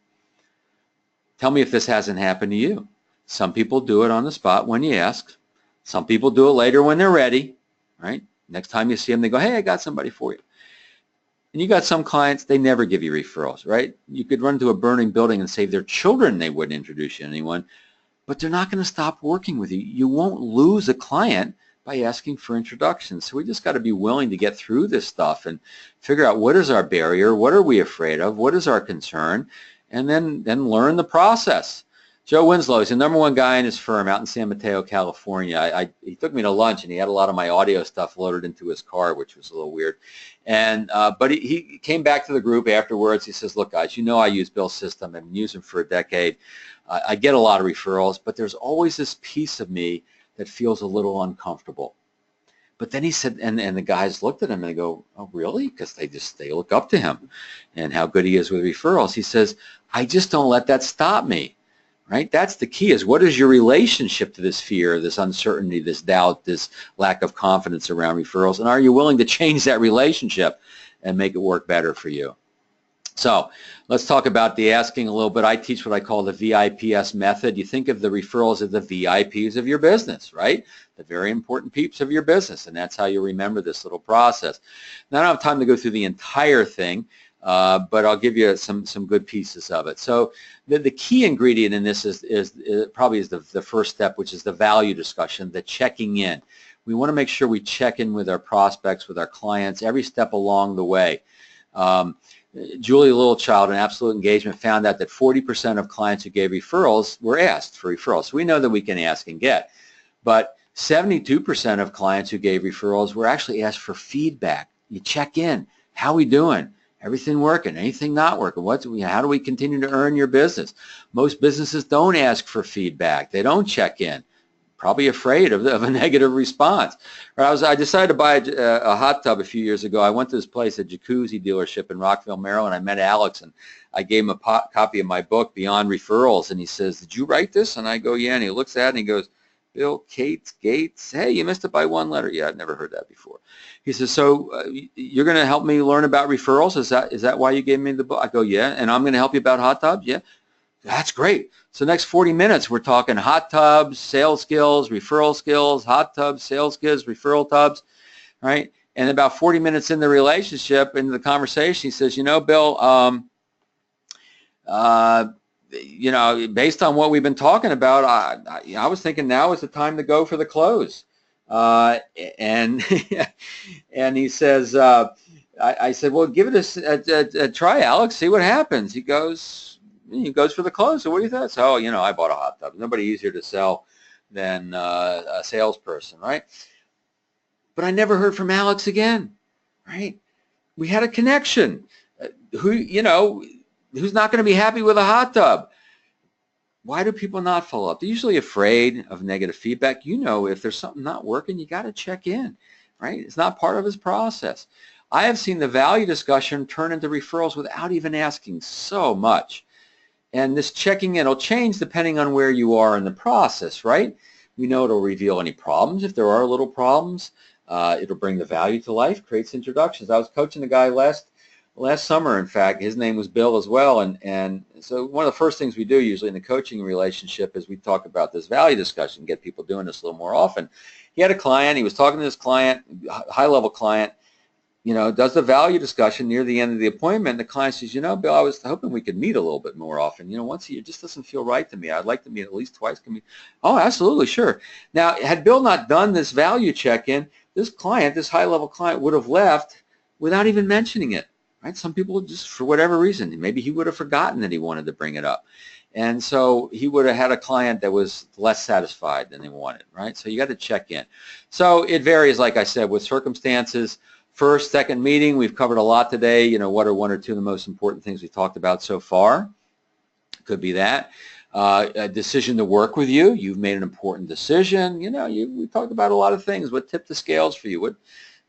Tell me if this hasn't happened to you. Some people do it on the spot when you ask. Some people do it later when they're ready, right? Next time you see them, they go, hey, I got somebody for you. And you got some clients, they never give you referrals, right? You could run to a burning building and save their children they wouldn't introduce you to anyone, but they're not going to stop working with you. You won't lose a client by asking for introductions. So we just got to be willing to get through this stuff and figure out what is our barrier, what are we afraid of, what is our concern, and then learn the process. Joe Winslow is the #1 guy in his firm out in San Mateo, California. He took me to lunch, and he had a lot of my audio stuff loaded into his car, which was a little weird. And but he came back to the group afterwards. He says, look, guys, I use Bill's system. I've been using him for a decade. I get a lot of referrals, but there's always this piece of me that feels a little uncomfortable. But then he said, and the guys looked at him and they go, oh, really? Because they look up to him and how good he is with referrals. He says, I just don't let that stop me. Right? That's the key, is what is your relationship to this fear, this uncertainty, this doubt, this lack of confidence around referrals, and are you willing to change that relationship and make it work better for you? So let's talk about the asking a little bit. I teach what I call the VIPS method. You think of the referrals as the VIPs of your business, right? The very important peeps of your business, and that's how you remember this little process. Now, I don't have time to go through the entire thing, but I'll give you some good pieces of it. So the key ingredient in this is probably the first step, which is the value discussion, the checking in. We want to make sure we check in with our prospects, with our clients, every step along the way. Julie Littlechild in Absolute Engagement found out that 40% of clients who gave referrals were asked for referrals. So we know that we can ask and get. But 72% of clients who gave referrals were actually asked for feedback. You check in. How we doing? Everything working? Anything not working? How do we continue to earn your business? Most businesses don't ask for feedback. They don't check in. Probably afraid of a negative response. I decided to buy a hot tub a few years ago. I went to this place, a jacuzzi dealership in Rockville, Maryland. I met Alex, and I gave him a copy of my book, Beyond Referrals, and he says, "Did you write this?" And I go, "Yeah." And he looks at it and he goes, "Bill Gates, hey, you missed it by one letter." Yeah, I'd never heard that before. He says, "So you're going to help me learn about referrals? Is that why you gave me the book?" I go, "Yeah." "And I'm going to help you about hot tubs?" "Yeah." "That's great." So next 40 minutes, we're talking hot tubs, sales skills, referral skills, hot tubs, sales skills, referral tubs, right? And about 40 minutes in the relationship, in the conversation, he says, "Bill, based on what we've been talking about, I was thinking now is the time to go for the close." And and he says, I said, "Well, give it a try, Alex. See what happens." He goes for the close. "So what do you think?" "So, I bought a hot tub. Nobody easier to sell than a salesperson, right?" But I never heard from Alex again, right? We had a connection. Who's not going to be happy with a hot tub? Why do people not follow up? They're usually afraid of negative feedback. If there's something not working, you got to check in, right? It's not part of his process. I have seen the value discussion turn into referrals without even asking so much. And this checking in will change depending on where you are in the process, right? We know it'll reveal any problems. If there are little problems, it'll bring the value to life, creates introductions. I was coaching a guy last summer, in fact. His name was Bill as well. And so one of the first things we do usually in the coaching relationship is we talk about this value discussion, get people doing this a little more often. He had a client. He was talking to this client, high-level client, does the value discussion near the end of the appointment. The client says, "Bill, I was hoping we could meet a little bit more often. Once a year just doesn't feel right to me. I'd like to meet at least twice." Can we? "Oh, absolutely, sure." Now, had Bill not done this value check-in, this client, this high-level client, would have left without even mentioning it, right? Some people just, for whatever reason, maybe he would have forgotten that he wanted to bring it up. And so he would have had a client that was less satisfied than they wanted, right? So you got to check in. So it varies, like I said, with circumstances. First, second meeting, we've covered a lot today. What are one or two of the most important things we talked about so far? Could be that. A decision to work with you. You've made an important decision. We talked about a lot of things. What tipped the scales for you? What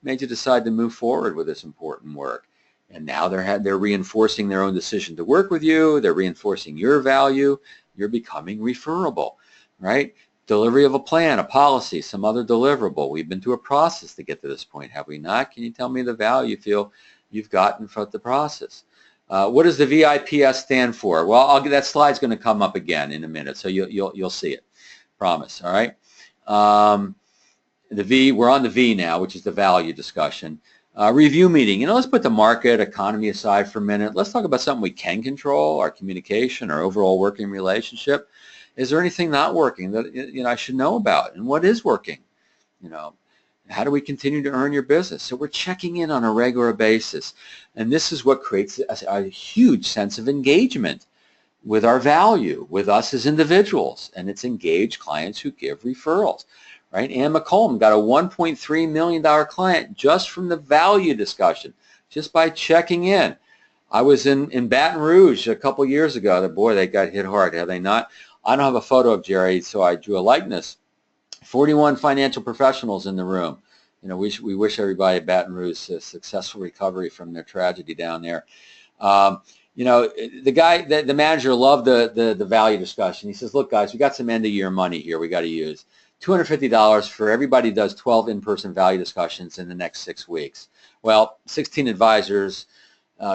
made you decide to move forward with this important work? And now they're reinforcing their own decision to work with you. They're reinforcing your value. You're becoming referable, right? Delivery of a plan, a policy, some other deliverable. We've been through a process to get to this point, have we not? Can you tell me the value you feel you've gotten from the process? What does the VIPS stand for? Well, that slide's going to come up again in a minute, so you'll see it. Promise. All right. The V. We're on the V now, which is the value discussion. Review meeting. Let's put the market, economy aside for a minute. Let's talk about something we can control: our communication, our overall working relationship. Is there anything not working that I should know about? And what is working? How do we continue to earn your business? So we're checking in on a regular basis. And this is what creates a huge sense of engagement with our value, with us as individuals. And it's engaged clients who give referrals, right? Ann McCollum got a $1.3 million client just from the value discussion, just by checking in. I was in Baton Rouge a couple years ago. Boy, they got hit hard, have they not? I don't have a photo of Jerry, so I drew a likeness. 41 financial professionals in the room. We wish everybody at Baton Rouge a successful recovery from their tragedy down there. The manager loved the value discussion. He says, "Look, guys, we got some end-of-year money here we got to use. $250 for everybody who does 12 in-person value discussions in the next 6 weeks." Well, 16 advisors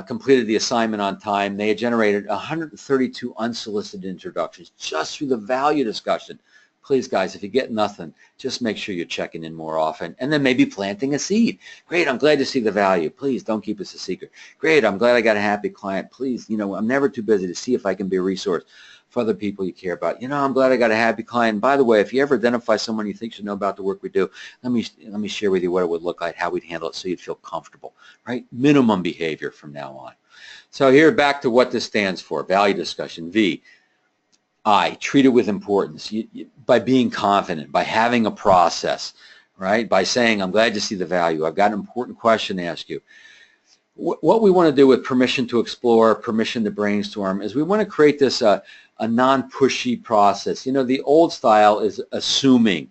completed the assignment on time. They had generated 132 unsolicited introductions just through the value discussion. Please, guys, if you get nothing, just make sure you're checking in more often, and then maybe planting a seed. "Great, I'm glad to see the value. Please don't keep us a secret." "Great, I'm glad I got a happy client. Please, I'm never too busy to see if I can be a resource for other people you care about. I'm glad I got a happy client. And by the way, if you ever identify someone you think should know about the work we do, let me share with you what it would look like, how we'd handle it so you'd feel comfortable," right? Minimum behavior from now on. So here, back to what this stands for, value discussion, V. I, treat it with importance by being confident, by having a process, right? By saying, I'm glad you see the value. I've got an important question to ask you. What we want to do with permission to explore, permission to brainstorm, is we want to create this a non-pushy process. You know, the old style is assuming.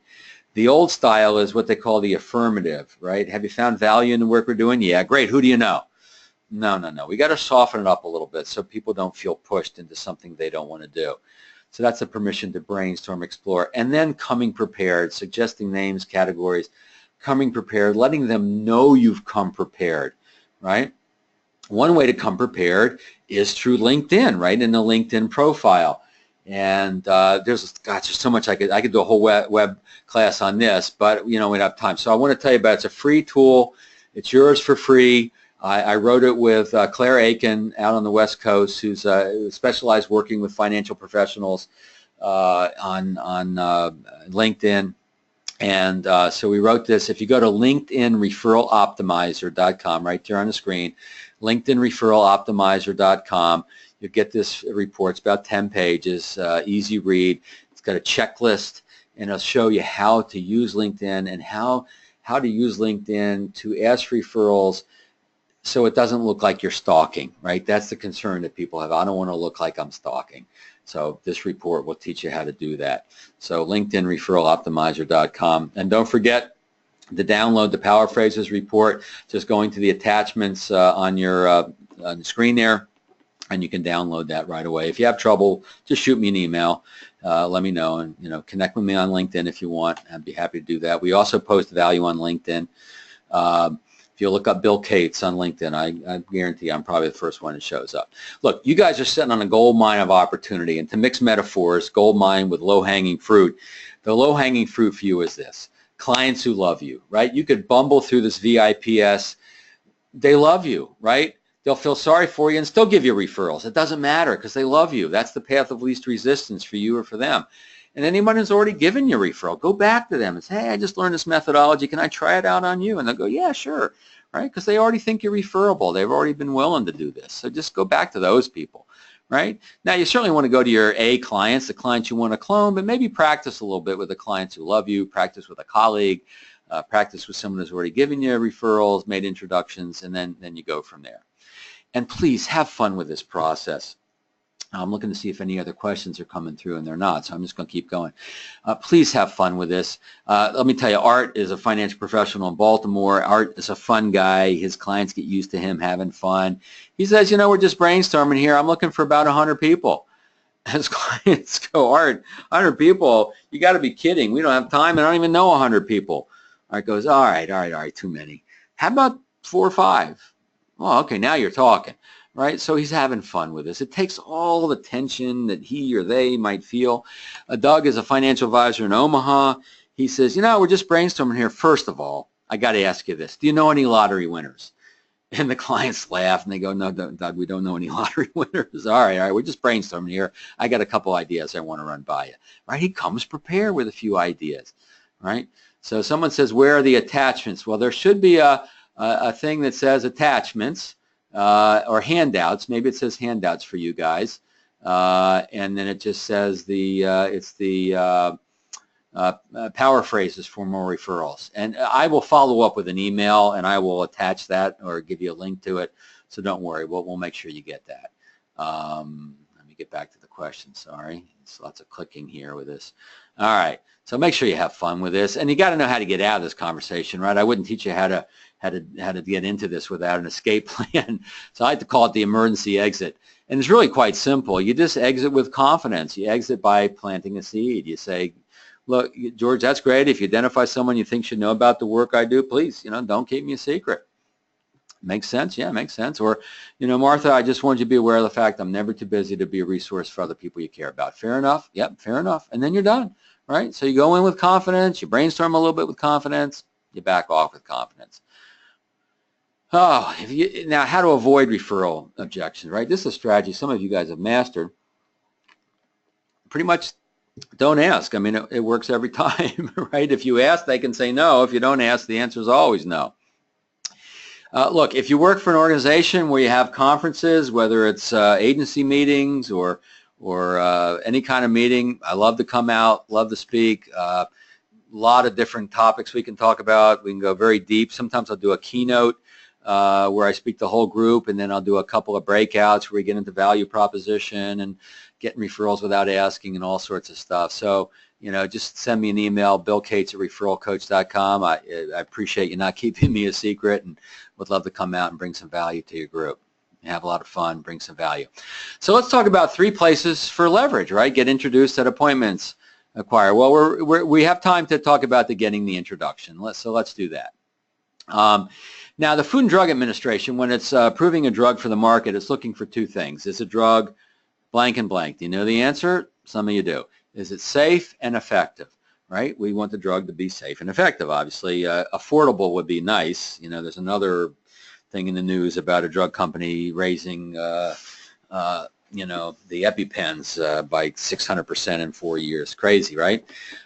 The old style is what they call the affirmative, right? Have you found value in the work we're doing? Yeah, great. Who do you know? No, no, no. We got to soften it up a little bit so people don't feel pushed into something they don't want to do. So that's a permission to brainstorm, explore, and then coming prepared, suggesting names, categories, coming prepared, letting them know you've come prepared, right? One way to come prepared is through LinkedIn, right, in the LinkedIn profile. And there's so much I could do a whole web class on this, but we don't have time. So I want to tell you about it. It's a free tool. It's yours for free. I wrote it with Claire Aiken out on the West Coast, who's specialized working with financial professionals on LinkedIn. And so we wrote this. If you go to LinkedInReferralOptimizer.com, right there on the screen, LinkedInReferralOptimizer.com, you'll get this report. It's about 10 pages, easy read. It's got a checklist, and it'll show you how to use LinkedIn and how to use LinkedIn to ask referrals so it doesn't look like you're stalking, right? That's the concern that people have. I don't want to look like I'm stalking. So this report will teach you how to do that. So LinkedInReferralOptimizer.com. And don't forget to download the Power Phrases report, just going to the attachments on the screen there, and you can download that right away. If you have trouble, just shoot me an email. Let me know, and connect with me on LinkedIn if you want. I'd be happy to do that. We also post value on LinkedIn. If you look up Bill Cates on LinkedIn, I guarantee I'm probably the first one that shows up. Look, you guys are sitting on a gold mine of opportunity, and to mix metaphors, gold mine with low-hanging fruit, the low-hanging fruit for you is this: clients who love you, right? You could bumble through this VIPS. They love you, right? They'll feel sorry for you and still give you referrals. It doesn't matter because they love you. That's the path of least resistance for you or for them. And anyone who's already given you a referral, go back to them and say, hey, I just learned this methodology. Can I try it out on you? And they'll go, yeah, sure, right? Because they already think you're referable. They've already been willing to do this. So just go back to those people, right? Now, you certainly want to go to your A clients, the clients you want to clone, but maybe practice a little bit with the clients who love you, practice with a colleague, practice with someone who's already given you referrals, made introductions, and then you go from there. And please have fun with this process. I'm looking to see if any other questions are coming through, and they're not, so I'm just going to keep going. Please have fun with this. Let me tell you, Art is a financial professional in Baltimore. Art is a fun guy. His clients get used to him having fun. He says, we're just brainstorming here. I'm looking for about 100 people. His clients go, Art, 100 people? You got to be kidding. We don't have time. I don't even know 100 people. Art goes, all right, too many. How about 4 or 5? Oh, okay, now you're talking. Right? So he's having fun with this. It takes all the tension that he or they might feel. Doug is a financial advisor in Omaha. He says, we're just brainstorming here. First of all, I got to ask you this. Do you know any lottery winners? And the clients laugh and they go, no, Doug, we don't know any lottery winners. All right, we're just brainstorming here. I got a couple ideas I want to run by you. Right? He comes prepared with a few ideas. Right? So someone says, where are the attachments? Well, there should be a thing that says attachments. Or handouts. Maybe it says handouts for you guys, and then it just says it's the power phrases for more referrals. And I will follow up with an email, and I will attach that or give you a link to it. So don't worry, we'll make sure you get that. Let me get back to the question. Sorry, there's lots of clicking here with this. All right, so make sure you have fun with this, and you got to know how to get out of this conversation, right? I wouldn't teach you how to get into this without an escape plan. So I like to call it the emergency exit. And it's really quite simple. You just exit with confidence. You exit by planting a seed. You say, look, George, that's great. If you identify someone you think should know about the work I do, please, don't keep me a secret. Makes sense? Yeah, makes sense. Or, Martha, I just want you to be aware of the fact I'm never too busy to be a resource for other people you care about. Fair enough? Yep, fair enough. And then you're done, right? So you go in with confidence. You brainstorm a little bit with confidence. You back off with confidence. Oh, now how to avoid referral objections, right? This is a strategy some of you guys have mastered. Pretty much don't ask. I mean, it works every time, right? If you ask, they can say no. If you don't ask, the answer is always no. Look, if you work for an organization where you have conferences, whether it's agency meetings or any kind of meeting, I love to come out, love to speak. lot of different topics we can talk about. We can go very deep. Sometimes I'll do a keynote where I speak to the whole group, and then I'll do a couple of breakouts where we get into value proposition and getting referrals without asking and all sorts of stuff. So, just send me an email, billcates@referralcoach.com. I appreciate you not keeping me a secret, and would love to come out and bring some value to your group. Have a lot of fun, bring some value. So let's talk about 3 places for leverage, right? Get introduced at appointments, acquire. Well, we have time to talk about getting the introduction. So let's do that. Now, the Food and Drug Administration, when it's approving a drug for the market, it's looking for 2 things. Is a drug blank and blank? Do you know the answer? Some of you do. Is it safe and effective, right? We want the drug to be safe and effective, obviously. Affordable would be nice. There's another thing in the news about a drug company raising, the EpiPens by 600% in 4 years. Crazy, right?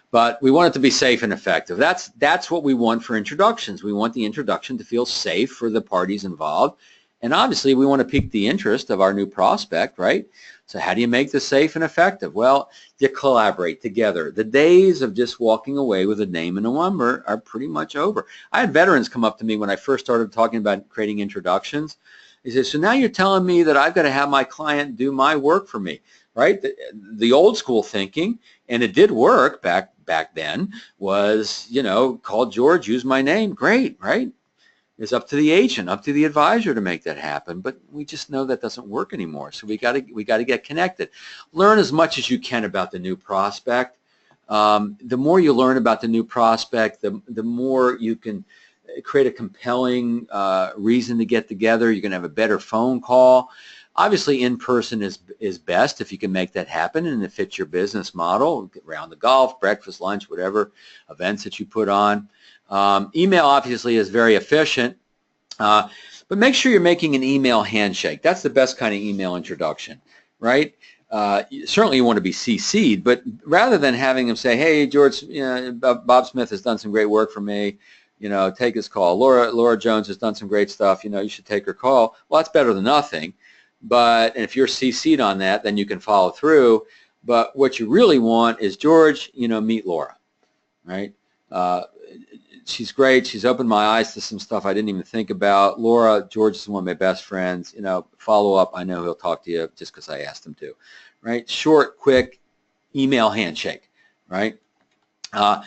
But we want it to be safe and effective. That's what we want for introductions. We want the introduction to feel safe for the parties involved. And obviously, we want to pique the interest of our new prospect, right? So how do you make this safe and effective? Well, you collaborate together. The days of just walking away with a name and a number are pretty much over. I had veterans come up to me when I first started talking about creating introductions. He said, so now you're telling me that I've got to have my client do my work for me, right? The old school thinking, and it did work back then, was, call George, use my name. Great, right? It's up to the agent, up to the advisor to make that happen. But we just know that doesn't work anymore. So we got to get connected. Learn as much as you can about the new prospect. The more you learn about the new prospect, the more you can create a compelling reason to get together. You're going to have a better phone call. Obviously, in person is best if you can make that happen and it fits your business model. Around the golf, breakfast, lunch, whatever events that you put on. Email obviously is very efficient, but make sure you're making an email handshake. That's the best kind of email introduction, right? Certainly you want to be CC'd, but rather than having them say, hey, George, Bob Smith has done some great work for me, take his call. Laura Jones has done some great stuff, you should take her call. Well, that's better than nothing, but if you're CC'd on that, then you can follow through. But what you really want is, George, meet Laura, right? She's great. She's opened my eyes to some stuff I didn't even think about. Laura, George is one of my best friends. Follow up. I know he'll talk to you just because I asked him to, right? Short, quick email handshake, right? By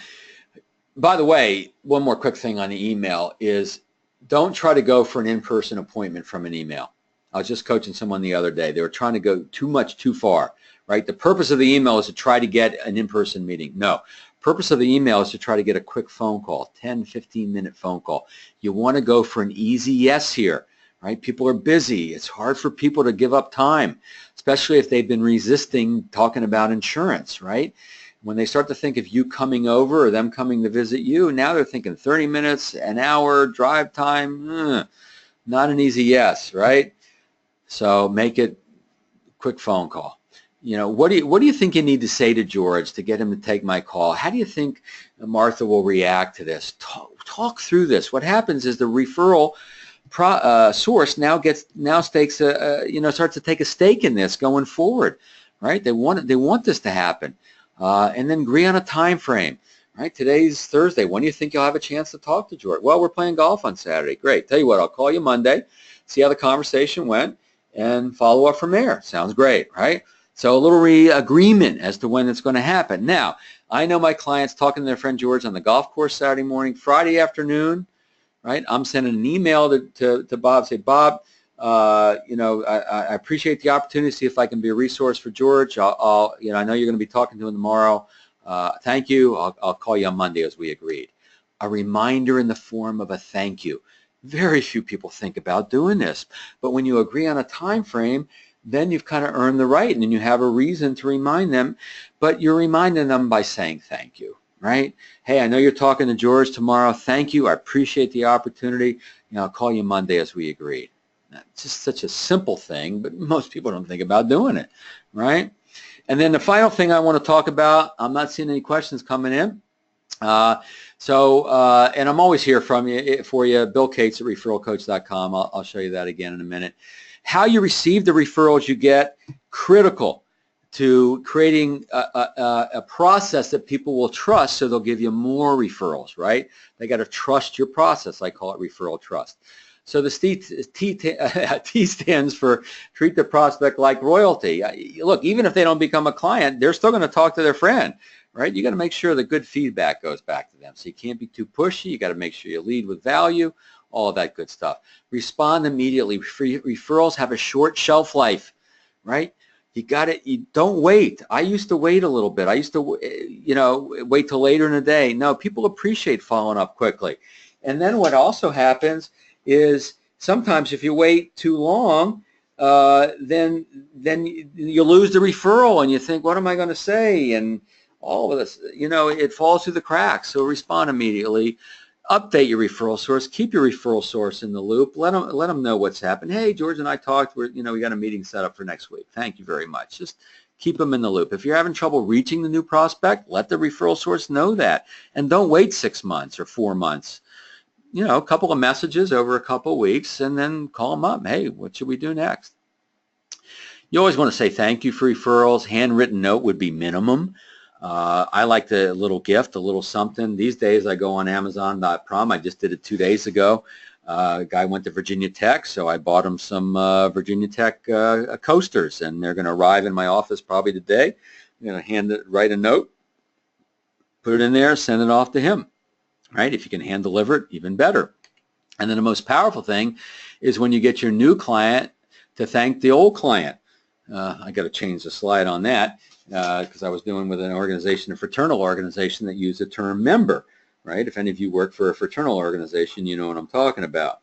the way, one more quick thing on the email is don't try to go for an in-person appointment from an email. I was just coaching someone the other day. They were trying to go too far, right? The purpose of the email is to try to get an in-person meeting. No. Purpose of the email is to try to get a quick phone call, 10, 15-minute phone call. You want to go for an easy yes here, right? People are busy. It's hard for people to give up time, especially if they've been resisting talking about insurance, right? When they start to think of you coming over or them coming to visit you, now they're thinking 30 minutes, an hour, drive time, not an easy yes, right? So make it a quick phone call. What do you think you need to say to George to get him to take my call? How do you think Martha will react to this? Talk through this. What happens is the referral source now starts to take a stake in this going forward, right? They want this to happen, and then agree on a time frame, right? Today's Thursday. When do you think you'll have a chance to talk to George? Well, we're playing golf on Saturday. Great. Tell you what, I'll call you Monday, see how the conversation went, and follow up from there. Sounds great, right? So a little agreement as to when it's going to happen. Now, I know my clients talking to their friend George on the golf course Saturday morning, Friday afternoon, right? I'm sending an email to Bob, say, Bob, I appreciate the opportunity to see if I can be a resource for George. I know you're going to be talking to him tomorrow. Thank you. I'll call you on Monday as we agreed. A reminder in the form of a thank you. Very few people think about doing this, but when you agree on a time frame, then you've kind of earned the right, and then you have a reason to remind them, but you're reminding them by saying thank you, right? Hey, I know you're talking to George tomorrow. Thank you. I appreciate the opportunity. I'll call you Monday as we agreed. It's just such a simple thing, but most people don't think about doing it, right? And then the final thing I want to talk about, I'm not seeing any questions coming in. And I'm always here for you, Bill Cates at referralcoach.com. I'll show you that again in a minute. How you receive the referrals you get, critical. to creating a process that people will trust, so they'll give you more referrals, right? They got to trust your process. I call it referral trust. So the T stands for treat the prospect like royalty. Look, even if they don't become a client, they're still going to talk to their friend, right? You got to make sure the good feedback goes back to them. So you can't be too pushy. You got to make sure you lead with value, all of that good stuff. Respond immediately. Referrals have a short shelf life, right? You don't wait. I used to wait a little bit. I used to, wait till later in the day. No, people appreciate following up quickly. And then what also happens is sometimes if you wait too long, then you lose the referral and you think, what am I going to say? And all of this, it falls through the cracks. So respond immediately. Update your referral source. Keep your referral source in the loop. Let them know what's happened. Hey, George and I talked. We got a meeting set up for next week. Thank you very much. Just keep them in the loop. If you're having trouble reaching the new prospect, let the referral source know that. And don't wait 6 months or 4 months. A couple of messages over a couple of weeks, and then call them up. Hey, what should we do next? You always want to say thank you for referrals. Handwritten note would be minimum. I like the little gift, a little something. These days I go on Amazon.com. I just did it 2 days ago. A guy went to Virginia Tech, so I bought him some Virginia Tech coasters, and they're going to arrive in my office probably today. I'm going to write a note, put it in there, send it off to him. Right? If you can hand deliver it, even better. And then the most powerful thing is when you get your new client to thank the old client. I got to change the slide on that because I was doing with an organization, a fraternal organization that used the term member, right? If any of you work for a fraternal organization, you know what I'm talking about.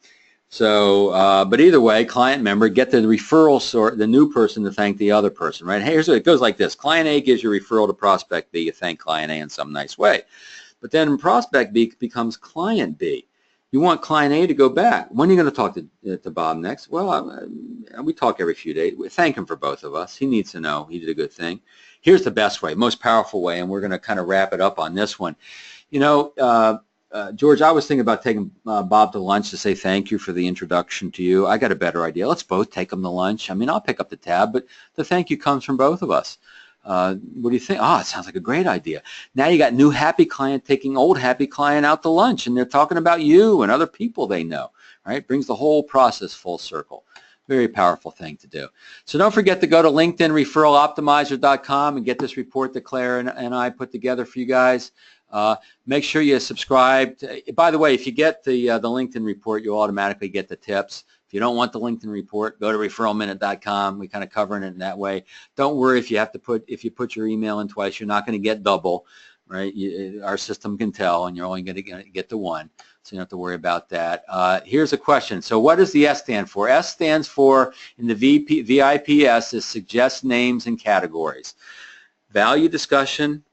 So, but either way, client member, get the referral source, the new person to thank the other person, right? Hey, here's what it goes like this. Client A gives you a referral to prospect B. You thank client A in some nice way. But then prospect B becomes client B. You want client A to go back. When are you going to talk to Bob next? Well, we talk every few days. We thank him for both of us. He needs to know he did a good thing. Here's the best way, most powerful way, and we're going to kind of wrap it up on this one. George, I was thinking about taking Bob to lunch to say thank you for the introduction to you. I got a better idea. Let's both take him to lunch. I mean, I'll pick up the tab, but the thank you comes from both of us. What do you think? Oh, it sounds like a great idea. Now you got new happy client taking old happy client out to lunch, and they're talking about you and other people they know, right? Brings the whole process full circle. Very powerful thing to do. So don't forget to go to LinkedIn Referral-Optimizer.com and get this report that Claire and I put together for you guys. Make sure you subscribe. By the way, if you get the LinkedIn report, you'll automatically get the tips. If you don't want the LinkedIn report, go to referralminute.com. We kind of covering it in that way. Don't worry if you put your email in twice, you're not going to get double, right? Our system can tell, and you're only going to get the one, so you don't have to worry about that. Here's a question. So what does the S stand for? S stands for, in the VIPS, is suggest names and categories. Value discussion.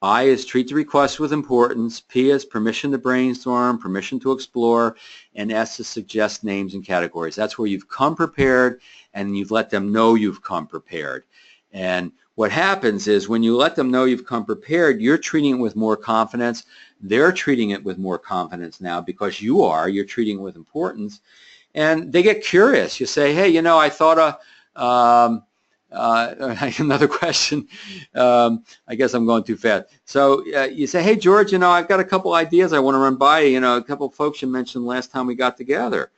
I is treat the request with importance. P is permission to brainstorm, permission to explore, and S is suggest names and categories. That's where you've come prepared and you've let them know you've come prepared. And what happens is when you let them know you've come prepared, you're treating it with more confidence. They're treating it with more confidence now because you're treating it with importance. And they get curious. You say, hey, I thought another question. I guess I'm going too fast. So you say, hey, George, I've got a couple ideas I want to run by you. A couple of folks you mentioned last time we got together.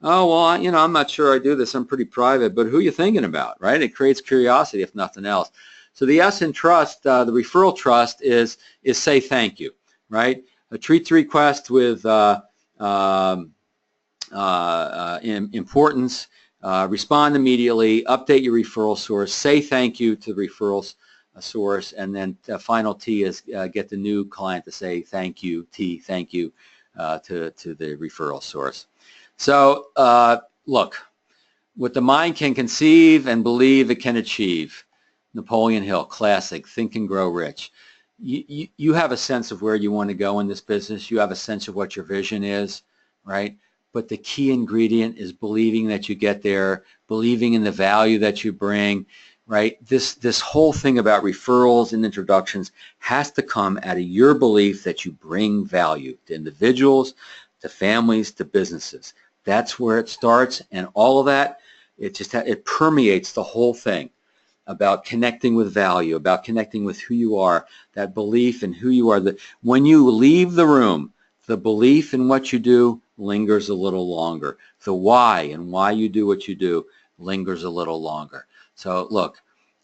Oh, well, I'm not sure I do this. I'm pretty private, but who are you thinking about, right? It creates curiosity, if nothing else. So the S in trust, the referral trust is say thank you, right? Treat the request with importance. Respond immediately, update your referral source, say thank you to the referral source, and then final T is get the new client to say thank you, T, thank you to the referral source. So look, what the mind can conceive and believe it can achieve. Napoleon Hill, classic, Think and Grow Rich. You have a sense of where you want to go in this business. You have a sense of what your vision is, right? But the key ingredient is believing that you get there, believing in the value that you bring, right? This whole thing about referrals and introductions has to come out of your belief that you bring value to individuals, to families, to businesses. That's where it starts, and all of that, it permeates the whole thing. about connecting with value, about connecting with who you are, that belief in who you are. When you leave the room, the belief in what you do lingers a little longer. The why and why you do what you do lingers a little longer. So look,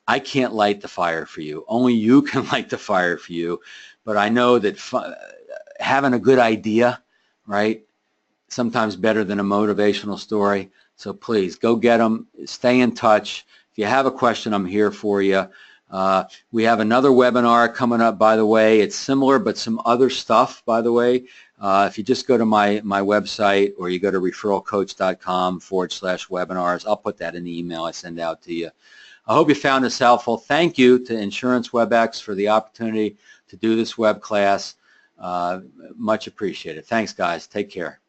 I can't light the fire for you. Only you can light the fire for you. But I know that having a good idea, right, sometimes better than a motivational story. So please go get them. Stay in touch. If you have a question, I'm here for you. We have another webinar coming up, by the way. It's similar, but some other stuff, by the way. If you just go to my website, or you go to referralcoach.com/webinars, I'll put that in the email I send out to you. I hope you found this helpful. Thank you to Insurance WebEx for the opportunity to do this web class. Much appreciated. Thanks, guys. Take care.